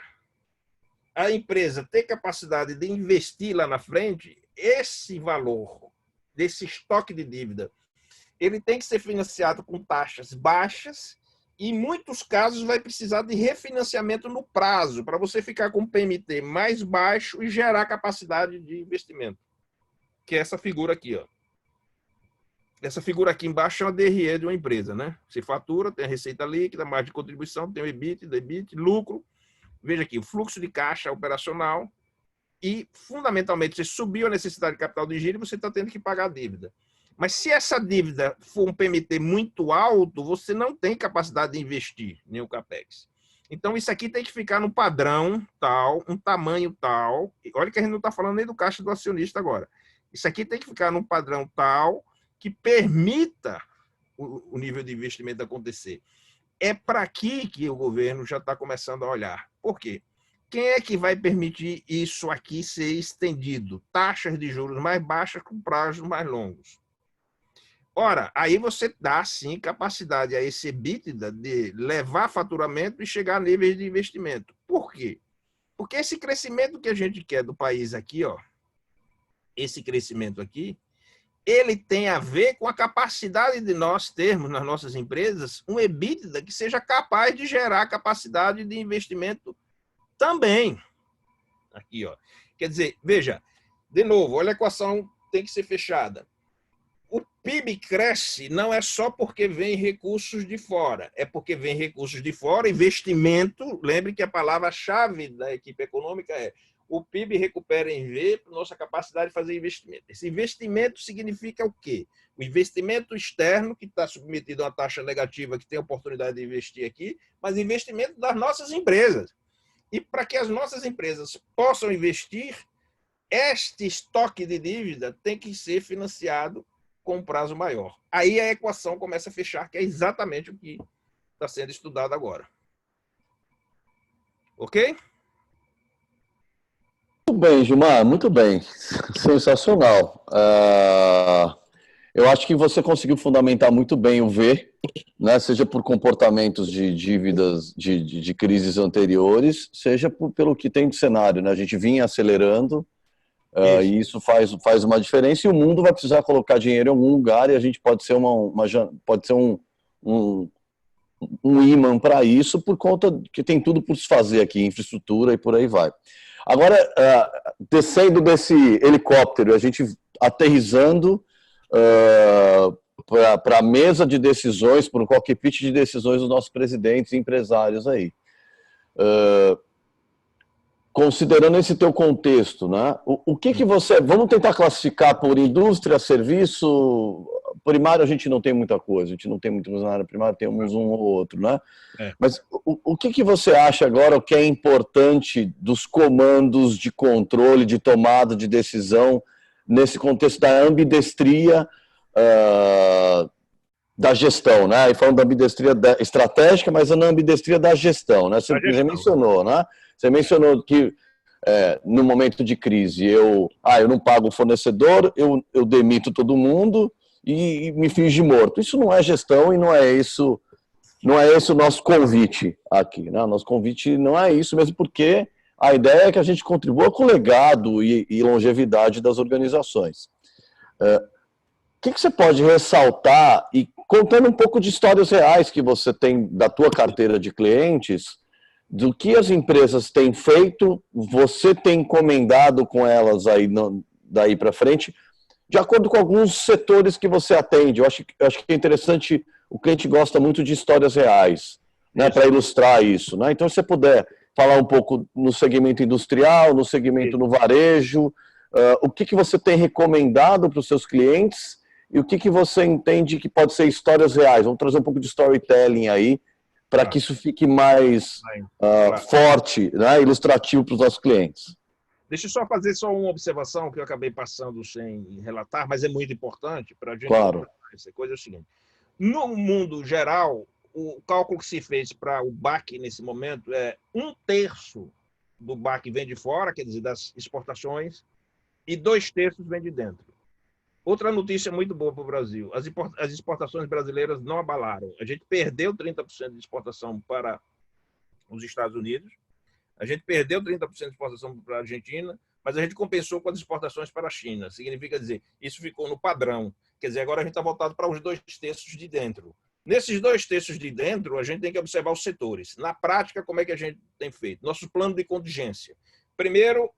a empresa ter capacidade de investir lá na frente, esse valor desse estoque de dívida, ele tem que ser financiado com taxas baixas e, em muitos casos, vai precisar de refinanciamento no prazo, para você ficar com o PMT mais baixo e gerar capacidade de investimento. Que é essa figura aqui, ó. Essa figura aqui embaixo é uma DRE de uma empresa, né? Você fatura, tem a receita líquida, margem de contribuição, tem o EBIT, lucro. Veja aqui, o fluxo de caixa operacional e, fundamentalmente, você subiu a necessidade de capital de giro e você está tendo que pagar a dívida. Mas se essa dívida for um PMT muito alto, você não tem capacidade de investir nem o CAPEX. Então, isso aqui tem que ficar no padrão tal, um tamanho tal. Olha que a gente não está falando nem do caixa do acionista agora. Isso aqui tem que ficar num padrão tal que permita o nível de investimento acontecer. É para aqui que o governo já está começando a olhar. Por quê? Quem é que vai permitir isso aqui ser estendido? Taxas de juros mais baixas com prazos mais longos. Ora, aí você dá, sim, capacidade a esse EBITDA de levar faturamento e chegar a níveis de investimento. Por quê? Porque esse crescimento que a gente quer do país aqui, ó, esse crescimento aqui, ele tem a ver com a capacidade de nós termos nas nossas empresas um EBITDA que seja capaz de gerar capacidade de investimento também. Aqui, ó. Quer dizer, veja, de novo, olha a equação tem que ser fechada. O PIB cresce não é só porque vem recursos de fora, é porque vem recursos de fora, investimento. Lembre que a palavra-chave da equipe econômica é o PIB recupera em V nossa capacidade de fazer investimento. Esse investimento significa o quê? O investimento externo, que está submetido a uma taxa negativa, que tem a oportunidade de investir aqui, mas investimento das nossas empresas. E para que as nossas empresas possam investir, este estoque de dívida tem que ser financiado com um prazo maior. Aí a equação começa a fechar, que é exatamente o que está sendo estudado agora. Ok? Muito bem, Gilmar, muito bem. Sensacional. Eu acho que você conseguiu fundamentar muito bem o V, né? Seja por comportamentos de dívidas de crises anteriores, seja pelo que tem de cenário, né? A gente vinha acelerando, Isso. e isso faz uma diferença, e o mundo vai precisar colocar dinheiro em algum lugar, e a gente pode ser pode ser um imã para isso, por conta que tem tudo por se fazer aqui, infraestrutura e por aí vai. Agora, descendo desse helicóptero, a gente aterrissando para a mesa de decisões, para o cockpit de decisões dos nossos presidentes e empresários aí. Considerando esse teu contexto, né? O que você... Vamos tentar classificar por indústria, serviço... Primário a gente não tem muita coisa, a gente não tem muito na área primária, temos um ou outro, né? Mas o que você acha agora, o que é importante dos comandos de controle, de tomada de decisão, nesse contexto da ambidestria da gestão, né? E falando da ambidestria estratégica, mas na ambidestria da gestão, né? Você mencionou, né? Você mencionou que no momento de crise eu não pago o fornecedor, eu demito todo mundo e me finge morto. Isso não é gestão e não é esse o nosso convite aqui, né? Nosso convite não é isso, mesmo porque a ideia é que a gente contribua com o legado e longevidade das organizações. O que você pode ressaltar, e contando um pouco de histórias reais que você tem da tua carteira de clientes, do que as empresas têm feito, você tem encomendado com elas aí daí para frente, de acordo com alguns setores que você atende. Eu acho que é interessante, o cliente gosta muito de histórias reais, né, para ilustrar isso, né? Então, se você puder falar um pouco no segmento industrial, no segmento no varejo, o que você tem recomendado para os seus clientes e o que você entende que pode ser histórias reais. Vamos trazer um pouco de storytelling aí, para que isso fique mais forte, né, ilustrativo para os nossos clientes. Deixa eu só fazer uma observação que eu acabei passando sem relatar, mas é muito importante para a gente. Claro. Essa coisa é o seguinte: no mundo geral, o cálculo que se fez para o BAC nesse momento é 1/3 do BAC vem de fora, quer dizer, das exportações, e 2/3 vem de dentro. Outra notícia muito boa para o Brasil: as exportações brasileiras não abalaram. A gente perdeu 30% de exportação para os Estados Unidos, a gente perdeu 30% de exportação para a Argentina, mas a gente compensou com as exportações para a China. Significa dizer, isso ficou no padrão. Quer dizer, agora a gente está voltado para os 2/3 de dentro. Nesses 2/3 de dentro, a gente tem que observar os setores. Na prática, como é que a gente tem feito? Nosso plano de contingência. Primeiro,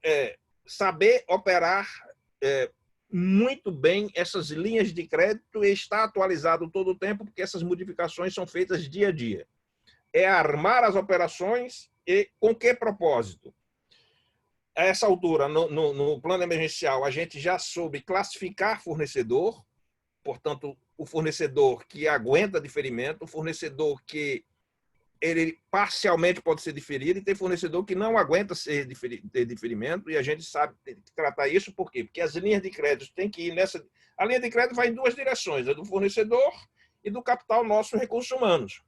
saber operar muito bem essas linhas de crédito e estar atualizado todo o tempo, porque essas modificações são feitas dia a dia. É armar as operações e com que propósito? A essa altura, no plano emergencial, a gente já soube classificar fornecedor, portanto, o fornecedor que aguenta diferimento, o fornecedor que ele parcialmente pode ser diferido, e tem fornecedor que não aguenta ter diferimento, e a gente sabe tratar isso. Por quê? Porque as linhas de crédito têm que ir nessa... A linha de crédito vai em duas direções, a do fornecedor e do capital nosso, recursos humanos.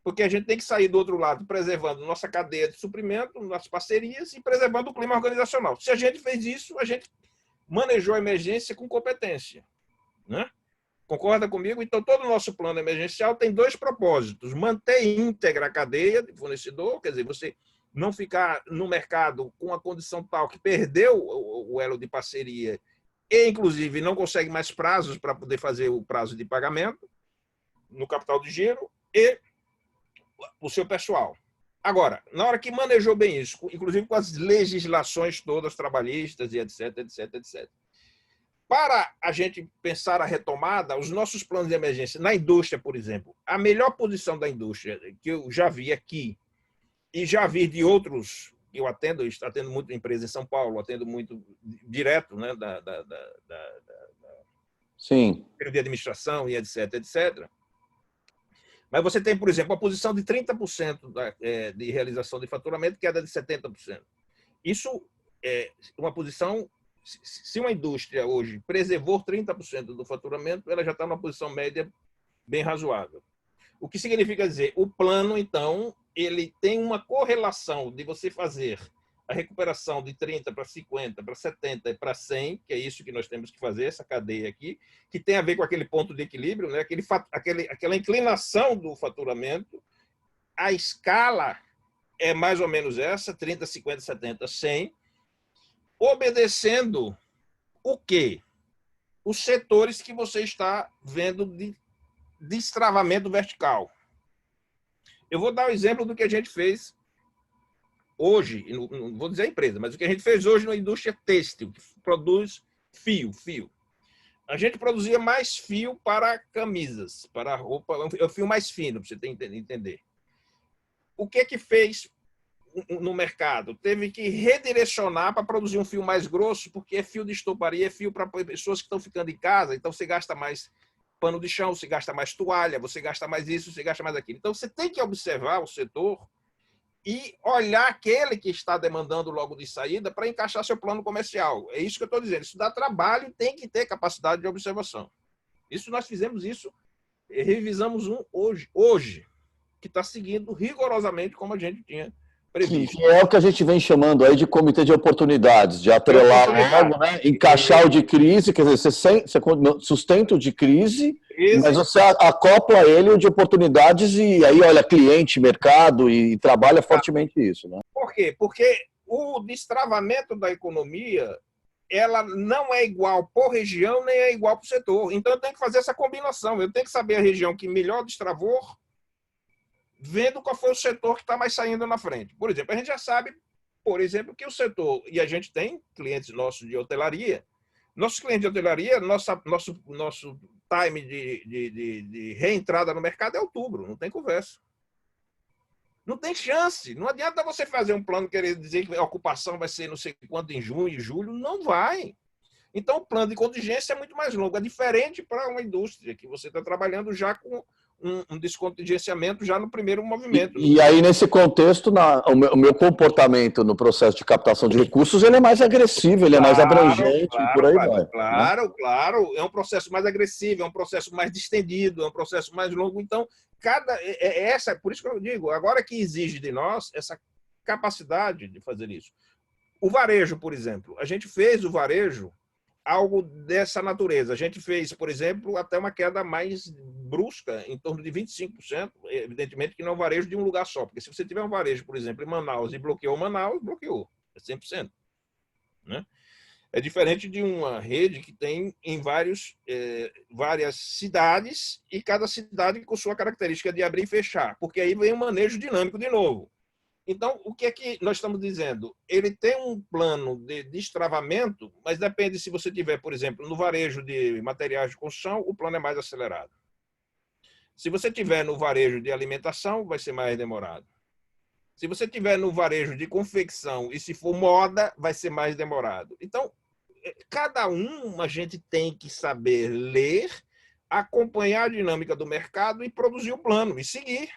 Porque a gente tem que sair do outro lado preservando nossa cadeia de suprimento, nossas parcerias e preservando o clima organizacional. Se a gente fez isso, a gente manejou a emergência com competência, né? Concorda comigo? Então, todo o nosso plano emergencial tem dois propósitos: manter íntegra a cadeia de fornecedor, quer dizer, você não ficar no mercado com a condição tal que perdeu o elo de parceria e, inclusive, não consegue mais prazos para poder fazer o prazo de pagamento no capital de giro, e o seu pessoal. Agora, na hora que manejou bem isso, inclusive com as legislações todas trabalhistas e etc, etc, etc. Para a gente pensar a retomada, os nossos planos de emergência, na indústria, por exemplo, a melhor posição da indústria, que eu já vi aqui, e já vi de outros, eu atendo muito empresa em São Paulo, atendo muito direto, né, Sim. de administração e etc, etc. Mas você tem, por exemplo, a posição de 30% de realização de faturamento, queda de 70%. Isso é uma posição... Se uma indústria hoje preservou 30% do faturamento, ela já está numa posição média bem razoável. O que significa dizer, o plano, então, ele tem uma correlação de você fazer a recuperação de 30 para 50, para 70 e para 100, que é isso que nós temos que fazer, essa cadeia aqui, que tem a ver com aquele ponto de equilíbrio, né? Aquela inclinação do faturamento. A escala é mais ou menos essa, 30, 50, 70, 100, obedecendo o quê? Os setores que você está vendo de destravamento vertical. Eu vou dar o exemplo do que a gente fez hoje, não vou dizer a empresa, mas o que a gente fez hoje na indústria têxtil, que produz fio. A gente produzia mais fio para camisas, para roupa, é o fio mais fino, para você entender. O que fez no mercado? Teve que redirecionar para produzir um fio mais grosso, porque é fio de estoparia, é fio para pessoas que estão ficando em casa, então você gasta mais pano de chão, você gasta mais toalha, você gasta mais isso, você gasta mais aquilo. Então você tem que observar o setor e olhar aquele que está demandando logo de saída para encaixar seu plano comercial. É isso que eu estou dizendo. Isso dá trabalho, tem que ter capacidade de observação. Isso nós fizemos isso, revisamos hoje, que está seguindo rigorosamente como a gente tinha previsto. Que é o que a gente vem chamando aí de comitê de oportunidades, de atrelar logo, né? Encaixar o de crise, quer dizer, você sustenta o de crise, mas você acopla ele o de oportunidades e aí olha cliente, mercado e trabalha fortemente isso, né? Por quê? Porque o destravamento da economia, ela não é igual por região, nem é igual por setor. Então eu tenho que fazer essa combinação, eu tenho que saber a região que melhor destravou, vendo qual foi o setor que está mais saindo na frente. Por exemplo, a gente já sabe, por exemplo, que o setor, e a gente tem clientes nossos de hotelaria, nossos clientes de hotelaria, nosso time de reentrada no mercado é outubro, não tem conversa. Não tem chance, não adianta você fazer um plano querer dizer que a ocupação vai ser não sei quanto em junho e julho, não vai. Então o plano de contingência é muito mais longo, é diferente para uma indústria que você está trabalhando já com um descontingenciamento já no primeiro movimento. E aí, nesse contexto, o meu comportamento no processo de captação de recursos, ele é mais agressivo, ele é mais abrangente, por aí vai. Claro. É um processo mais agressivo, é um processo mais distendido, é um processo mais longo. Então, por isso que eu digo, agora que exige de nós essa capacidade de fazer isso. O varejo, por exemplo, a gente fez o varejo algo dessa natureza. A gente fez, por exemplo, até uma queda mais brusca, em torno de 25%, evidentemente que não é um varejo de um lugar só, porque se você tiver um varejo, por exemplo, em Manaus e bloqueou Manaus, bloqueou, é 100%. Né? É diferente de uma rede que tem em várias cidades e cada cidade com sua característica de abrir e fechar, porque aí vem um manejo dinâmico de novo. Então, o que é que nós estamos dizendo? Ele tem um plano de destravamento, mas depende se você tiver, por exemplo, no varejo de materiais de construção, o plano é mais acelerado. Se você tiver no varejo de alimentação, vai ser mais demorado. Se você tiver no varejo de confecção e se for moda, vai ser mais demorado. Então, cada a gente tem que saber ler, acompanhar a dinâmica do mercado e produzir o plano e seguir.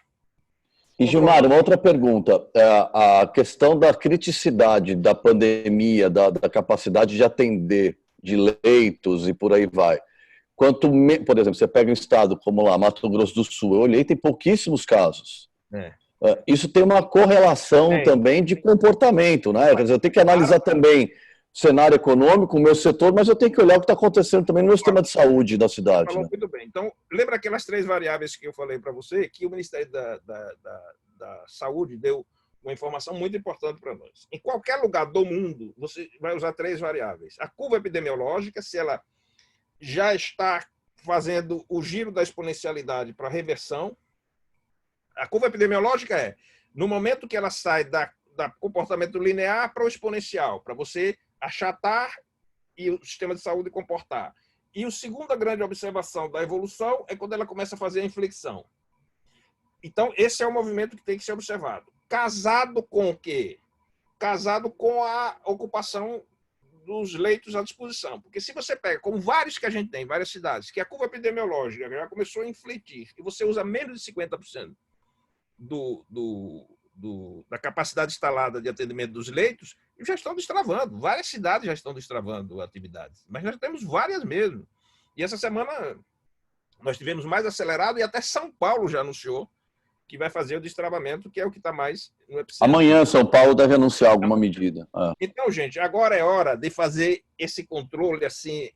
E, Gilmar, uma outra pergunta. A questão da criticidade da pandemia, da capacidade de atender, de leitos e por aí vai. Por exemplo, você pega um estado como lá, Mato Grosso do Sul, eu olhei, tem pouquíssimos casos. Isso tem uma correlação também de comportamento, né? Quer dizer, eu tenho que analisar também o cenário econômico, o meu setor, mas eu tenho que olhar o que está acontecendo também no meu sistema de saúde da cidade. Falou muito bem. Então, lembra aquelas 3 variáveis que eu falei para você, que o Ministério da Saúde deu uma informação muito importante para nós. Em qualquer lugar do mundo, você vai usar 3 variáveis. A curva epidemiológica, se ela já está fazendo o giro da exponencialidade para reversão. A curva epidemiológica é, no momento que ela sai da comportamento linear para o exponencial, para você achatar e o sistema de saúde comportar. E a segunda grande observação da evolução é quando ela começa a fazer a inflexão. Então, esse é o movimento que tem que ser observado. Casado com o quê? Casado com a ocupação dos leitos à disposição. Porque se você pega, como vários que a gente tem, várias cidades, que a curva epidemiológica já começou a infletir, e você usa menos de 50% da capacidade instalada de atendimento dos leitos, já estão destravando. Várias cidades já estão destravando atividades. Mas nós temos várias mesmo. E essa semana nós tivemos mais acelerado e até São Paulo já anunciou que vai fazer o destravamento, que é o que está mais no epicentro. Amanhã São Paulo deve anunciar alguma medida. Então, gente, agora é hora de fazer esse controle assim,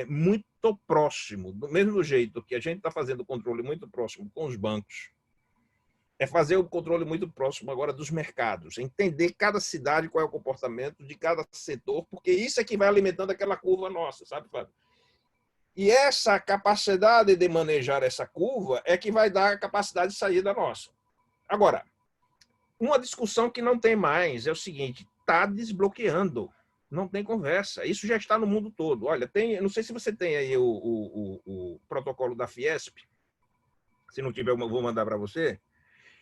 muito próximo, do mesmo jeito que a gente está fazendo o controle muito próximo com os bancos, é fazer o controle muito próximo agora dos mercados, entender cada cidade, qual é o comportamento de cada setor, porque isso é que vai alimentando aquela curva nossa, sabe, Fábio? E essa capacidade de manejar essa curva é que vai dar a capacidade de saída nossa. Agora, uma discussão que não tem mais é o seguinte, está desbloqueando, não tem conversa. Isso já está no mundo todo. Olha, não sei se você tem aí o protocolo da Fiesp, se não tiver, eu vou mandar para você.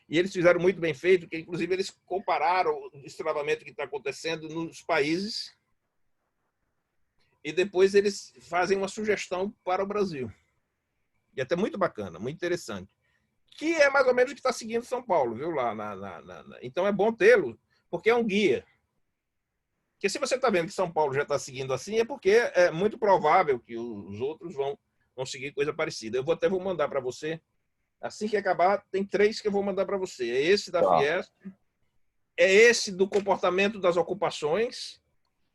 E eles fizeram muito bem feito, que inclusive eles compararam o destravamento que está acontecendo nos países e depois eles fazem uma sugestão para o Brasil. E até muito bacana, muito interessante. Que é mais ou menos o que está seguindo São Paulo, viu? Então é bom tê-lo, porque é um guia. Porque se você está vendo que São Paulo já está seguindo assim, é porque é muito provável que os outros vão seguir coisa parecida. Eu até vou mandar para você. Assim que acabar, tem 3 que eu vou mandar para você. É esse da Fiesp, é esse do comportamento das ocupações.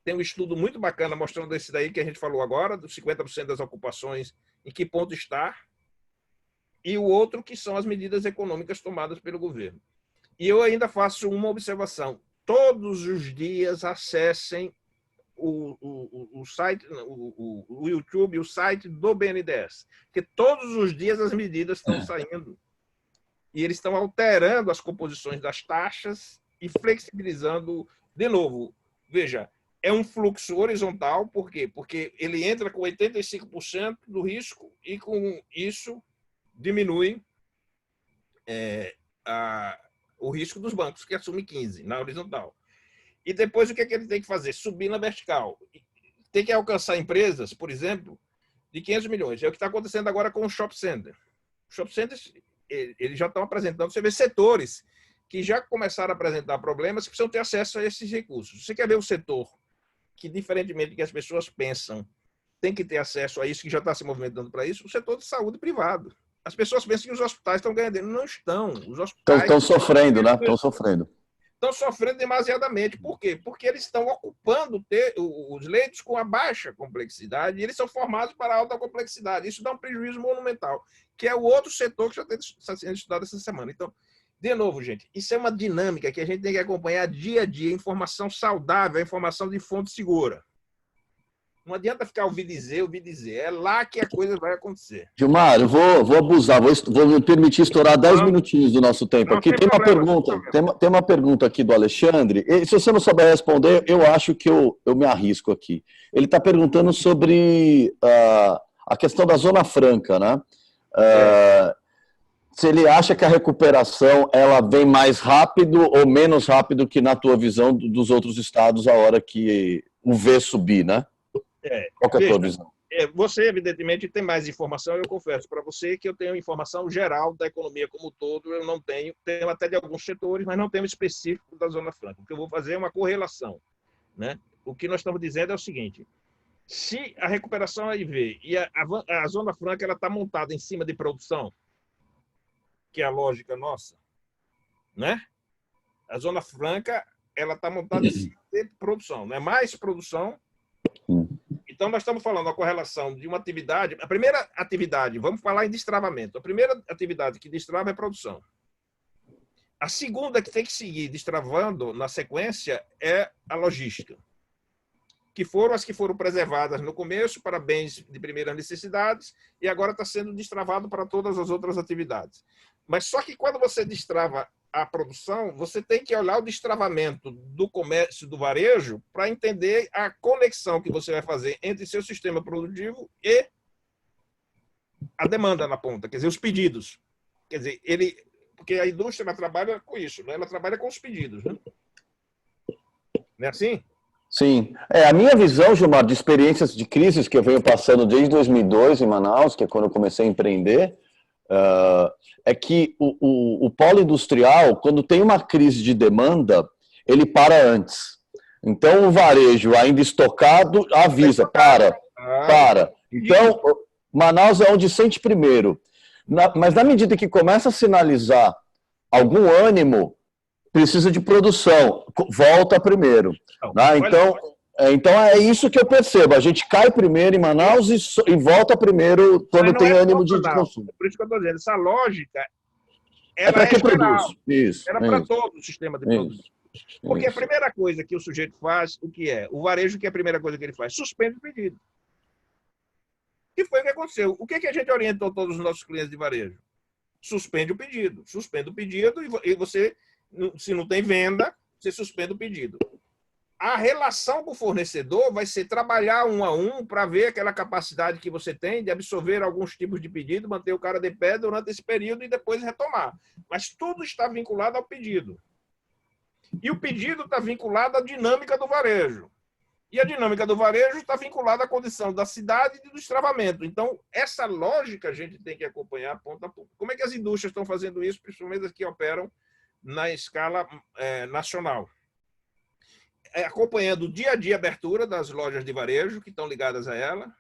Tem um estudo muito bacana mostrando esse daí que a gente falou agora, dos 50% das ocupações, em que ponto está. E o outro que são as medidas econômicas tomadas pelo governo. E eu ainda faço uma observação. Todos os dias acessem o site, o YouTube, o site do BNDES, porque todos os dias as medidas estão saindo e eles estão alterando as composições das taxas e flexibilizando de novo. Veja, é um fluxo horizontal, por quê? Porque ele entra com 85% do risco e com isso diminui o risco dos bancos, que assume 15% na horizontal. E depois o que ele tem que fazer? Subir na vertical. Tem que alcançar empresas, por exemplo, de 500 milhões. É o que está acontecendo agora com o Shopping Center. Os Shopping Centers, eles já estão apresentando, você vê setores que já começaram a apresentar problemas que precisam ter acesso a esses recursos. Você quer ver um setor que, diferentemente do que as pessoas pensam, tem que ter acesso a isso, que já está se movimentando para isso, o setor de saúde privado. As pessoas pensam que os hospitais estão ganhando dinheiro. Não estão. Os hospitais estão sofrendo, né? Estão sofrendo. Estão sofrendo demasiadamente. Por quê? Porque eles estão ocupando os leitos com a baixa complexidade e eles são formados para a alta complexidade. Isso dá um prejuízo monumental, que é o outro setor que já está sendo estudado essa semana. Então, de novo, gente, isso é uma dinâmica que a gente tem que acompanhar dia a dia, informação saudável, informação de fonte segura. Não adianta ficar ouvir dizer. É lá que a coisa vai acontecer. Gilmar, eu vou abusar, vou me permitir estourar 10 minutinhos do nosso tempo aqui. Tem uma pergunta aqui do Alexandre. E, se você não souber responder, eu acho que eu me arrisco aqui. Ele está perguntando sobre a questão da Zona Franca, né? Se ele acha que a recuperação ela vem mais rápido ou menos rápido que na tua visão dos outros estados a hora que o V subir, né? Qual que é a tua visão? Você, evidentemente, tem mais informação. Eu confesso para você que eu tenho informação geral da economia como um todo. Eu não tenho até de alguns setores, mas não tenho específico da Zona Franca. O que eu vou fazer é uma correlação, né? O que nós estamos dizendo é o seguinte: se a recuperação aí vem e a Zona Franca ela está montada em cima de produção, que é a lógica nossa, né? A Zona Franca ela está montada em cima de produção, não é mais produção. Então, nós estamos falando a correlação de uma atividade. A primeira atividade, vamos falar em destravamento. A primeira atividade que destrava é a produção. A segunda que tem que seguir destravando na sequência é a logística, que foram as que foram preservadas no começo para bens de primeira necessidade e agora está sendo destravado para todas as outras atividades. Mas só que quando você destrava a produção, você tem que olhar o destravamento do comércio, do varejo, para entender a conexão que você vai fazer entre seu sistema produtivo e a demanda na ponta, quer dizer, os pedidos. Quer dizer, porque a indústria ela trabalha com isso, né? Ela trabalha com os pedidos, né? Não é assim? Sim. A minha visão, Gilmar, de experiências de crises que eu venho passando desde 2002 em Manaus, que é quando eu comecei a empreender, é que o polo industrial, quando tem uma crise de demanda, ele para antes. Então, o varejo ainda estocado avisa, para. Então, Manaus é onde sente primeiro. Mas na medida que começa a sinalizar algum ânimo, precisa de produção, volta primeiro. Né? Então é isso que eu percebo. A gente cai primeiro em Manaus e volta primeiro quando tem ânimo de consumo. Por isso que eu estou dizendo, essa lógica é para quem produz. Isso. Era para todo o sistema de produção. Porque a primeira coisa que o sujeito faz, o que é? O varejo, que é a primeira coisa que ele faz? Suspende o pedido. E foi o que aconteceu. O que a gente orientou todos os nossos clientes de varejo? Suspende o pedido. Suspende o pedido e você, se não tem venda, você suspende o pedido. A relação com o fornecedor vai ser trabalhar um a um para ver aquela capacidade que você tem de absorver alguns tipos de pedido, manter o cara de pé durante esse período e depois retomar. Mas tudo está vinculado ao pedido. E o pedido está vinculado à dinâmica do varejo. E a dinâmica do varejo está vinculada à condição da cidade e do destravamento. Então, essa lógica a gente tem que acompanhar ponto a ponto. Como é que as indústrias estão fazendo isso, principalmente as que operam na escala nacional? Acompanhando o dia a dia abertura das lojas de varejo que estão ligadas a ela,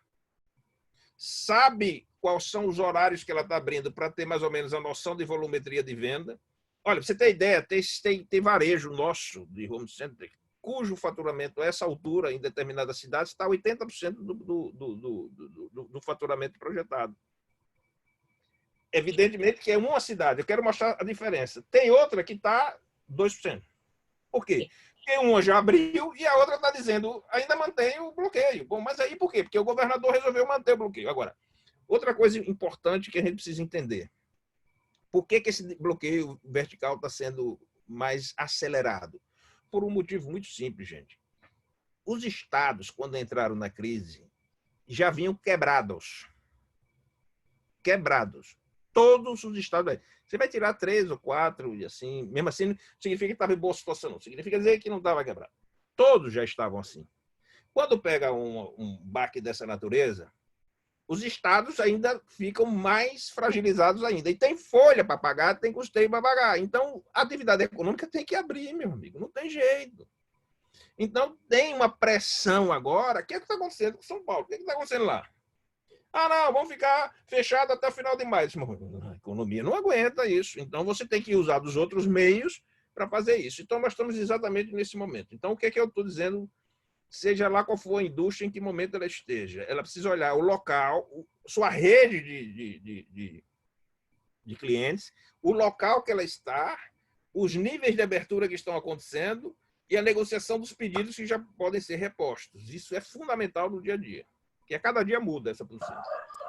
sabe quais são os horários que ela está abrindo para ter mais ou menos a noção de volumetria de venda. Olha, para você ter ideia, tem varejo nosso de home center, cujo faturamento a essa altura, em determinadas cidades, está 80% do faturamento projetado. Evidentemente que é uma cidade, eu quero mostrar a diferença. Tem outra que está 2%. Por quê? Porque uma já abriu e a outra está dizendo, ainda mantém o bloqueio. Bom, mas aí por quê? Porque o governador resolveu manter o bloqueio. Agora, outra coisa importante que a gente precisa entender. Por que esse bloqueio vertical está sendo mais acelerado? Por um motivo muito simples, gente. Os estados, quando entraram na crise, já vinham quebrados. Quebrados. Todos os estados. Você vai tirar 3 ou 4, e assim, mesmo assim, não significa que estava em boa situação, não. Significa dizer que não estava quebrado. Todos já estavam assim. Quando pega um baque dessa natureza, os estados ainda ficam mais fragilizados ainda. E tem folha para pagar, tem custeio para pagar. Então, a atividade econômica tem que abrir, meu amigo. Não tem jeito. Então, tem uma pressão agora. O que é que está acontecendo com São Paulo? O que é que está acontecendo lá? Ah, não, vamos ficar fechados até o final de maio. A economia não aguenta isso. Então, você tem que usar dos outros meios para fazer isso. Então, nós estamos exatamente nesse momento. Então, o que é que eu estou dizendo? Seja lá qual for a indústria, em que momento ela esteja. Ela precisa olhar o local, sua rede de clientes, o local que ela está, os níveis de abertura que estão acontecendo e a negociação dos pedidos que já podem ser repostos. Isso é fundamental no dia a dia. Porque a cada dia muda essa posição.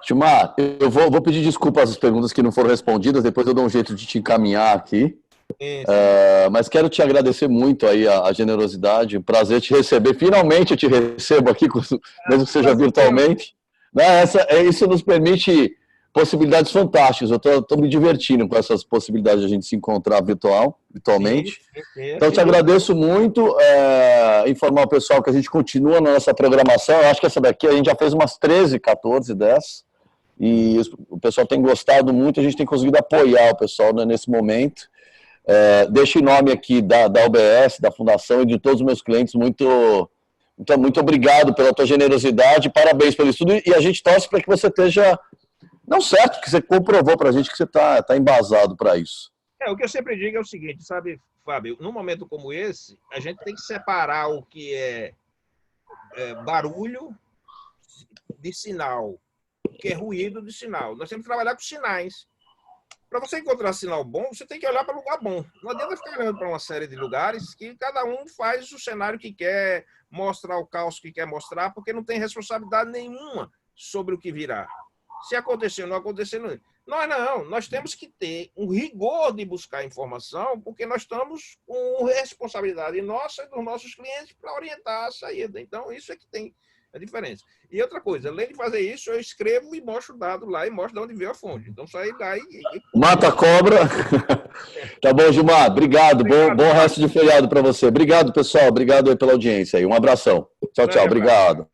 Gilmar, eu vou pedir desculpas às perguntas que não foram respondidas, depois eu dou um jeito de te encaminhar aqui. Mas quero te agradecer muito aí a generosidade, um prazer te receber. Finalmente eu te recebo aqui, mesmo que seja virtualmente. Isso nos permite possibilidades fantásticas. Eu estou me divertindo com essas possibilidades de a gente se encontrar virtualmente. Então, te agradeço muito. Informar o pessoal que a gente continua na nossa programação. Eu acho que essa daqui a gente já fez umas 13, 14 dessas. E o pessoal tem gostado muito. A gente tem conseguido apoiar o pessoal, né, nesse momento. Deixo em nome aqui da UBS, da Fundação e de todos os meus clientes, muito obrigado pela tua generosidade, parabéns pelo estudo, e a gente torce para que você esteja, não certo, que você comprovou para a gente que você está embasado para isso. O que eu sempre digo é o seguinte, sabe, Fábio, num momento como esse, a gente tem que separar o que é barulho de sinal, o que é ruído de sinal. Nós temos que trabalhar com sinais. Para você encontrar sinal bom, você tem que olhar para lugar bom. Não adianta ficar olhando para uma série de lugares que cada um faz o cenário que quer, mostrar o caos que quer mostrar, porque não tem responsabilidade nenhuma sobre o que virá. Se acontecer ou não acontecer, não. Nós temos que ter um rigor de buscar informação, porque nós estamos com responsabilidade nossa e dos nossos clientes para orientar a saída. Então, isso é que tem a diferença. E outra coisa, além de fazer isso, eu escrevo e mostro o dado lá e mostro de onde veio a fonte. Então, só ir lá e... Mata a cobra. Tá bom, Gilmar. Obrigado. Bom resto de feriado para você. Obrigado, pessoal. Obrigado aí pela audiência. Um abração. Tchau, tchau. Obrigado.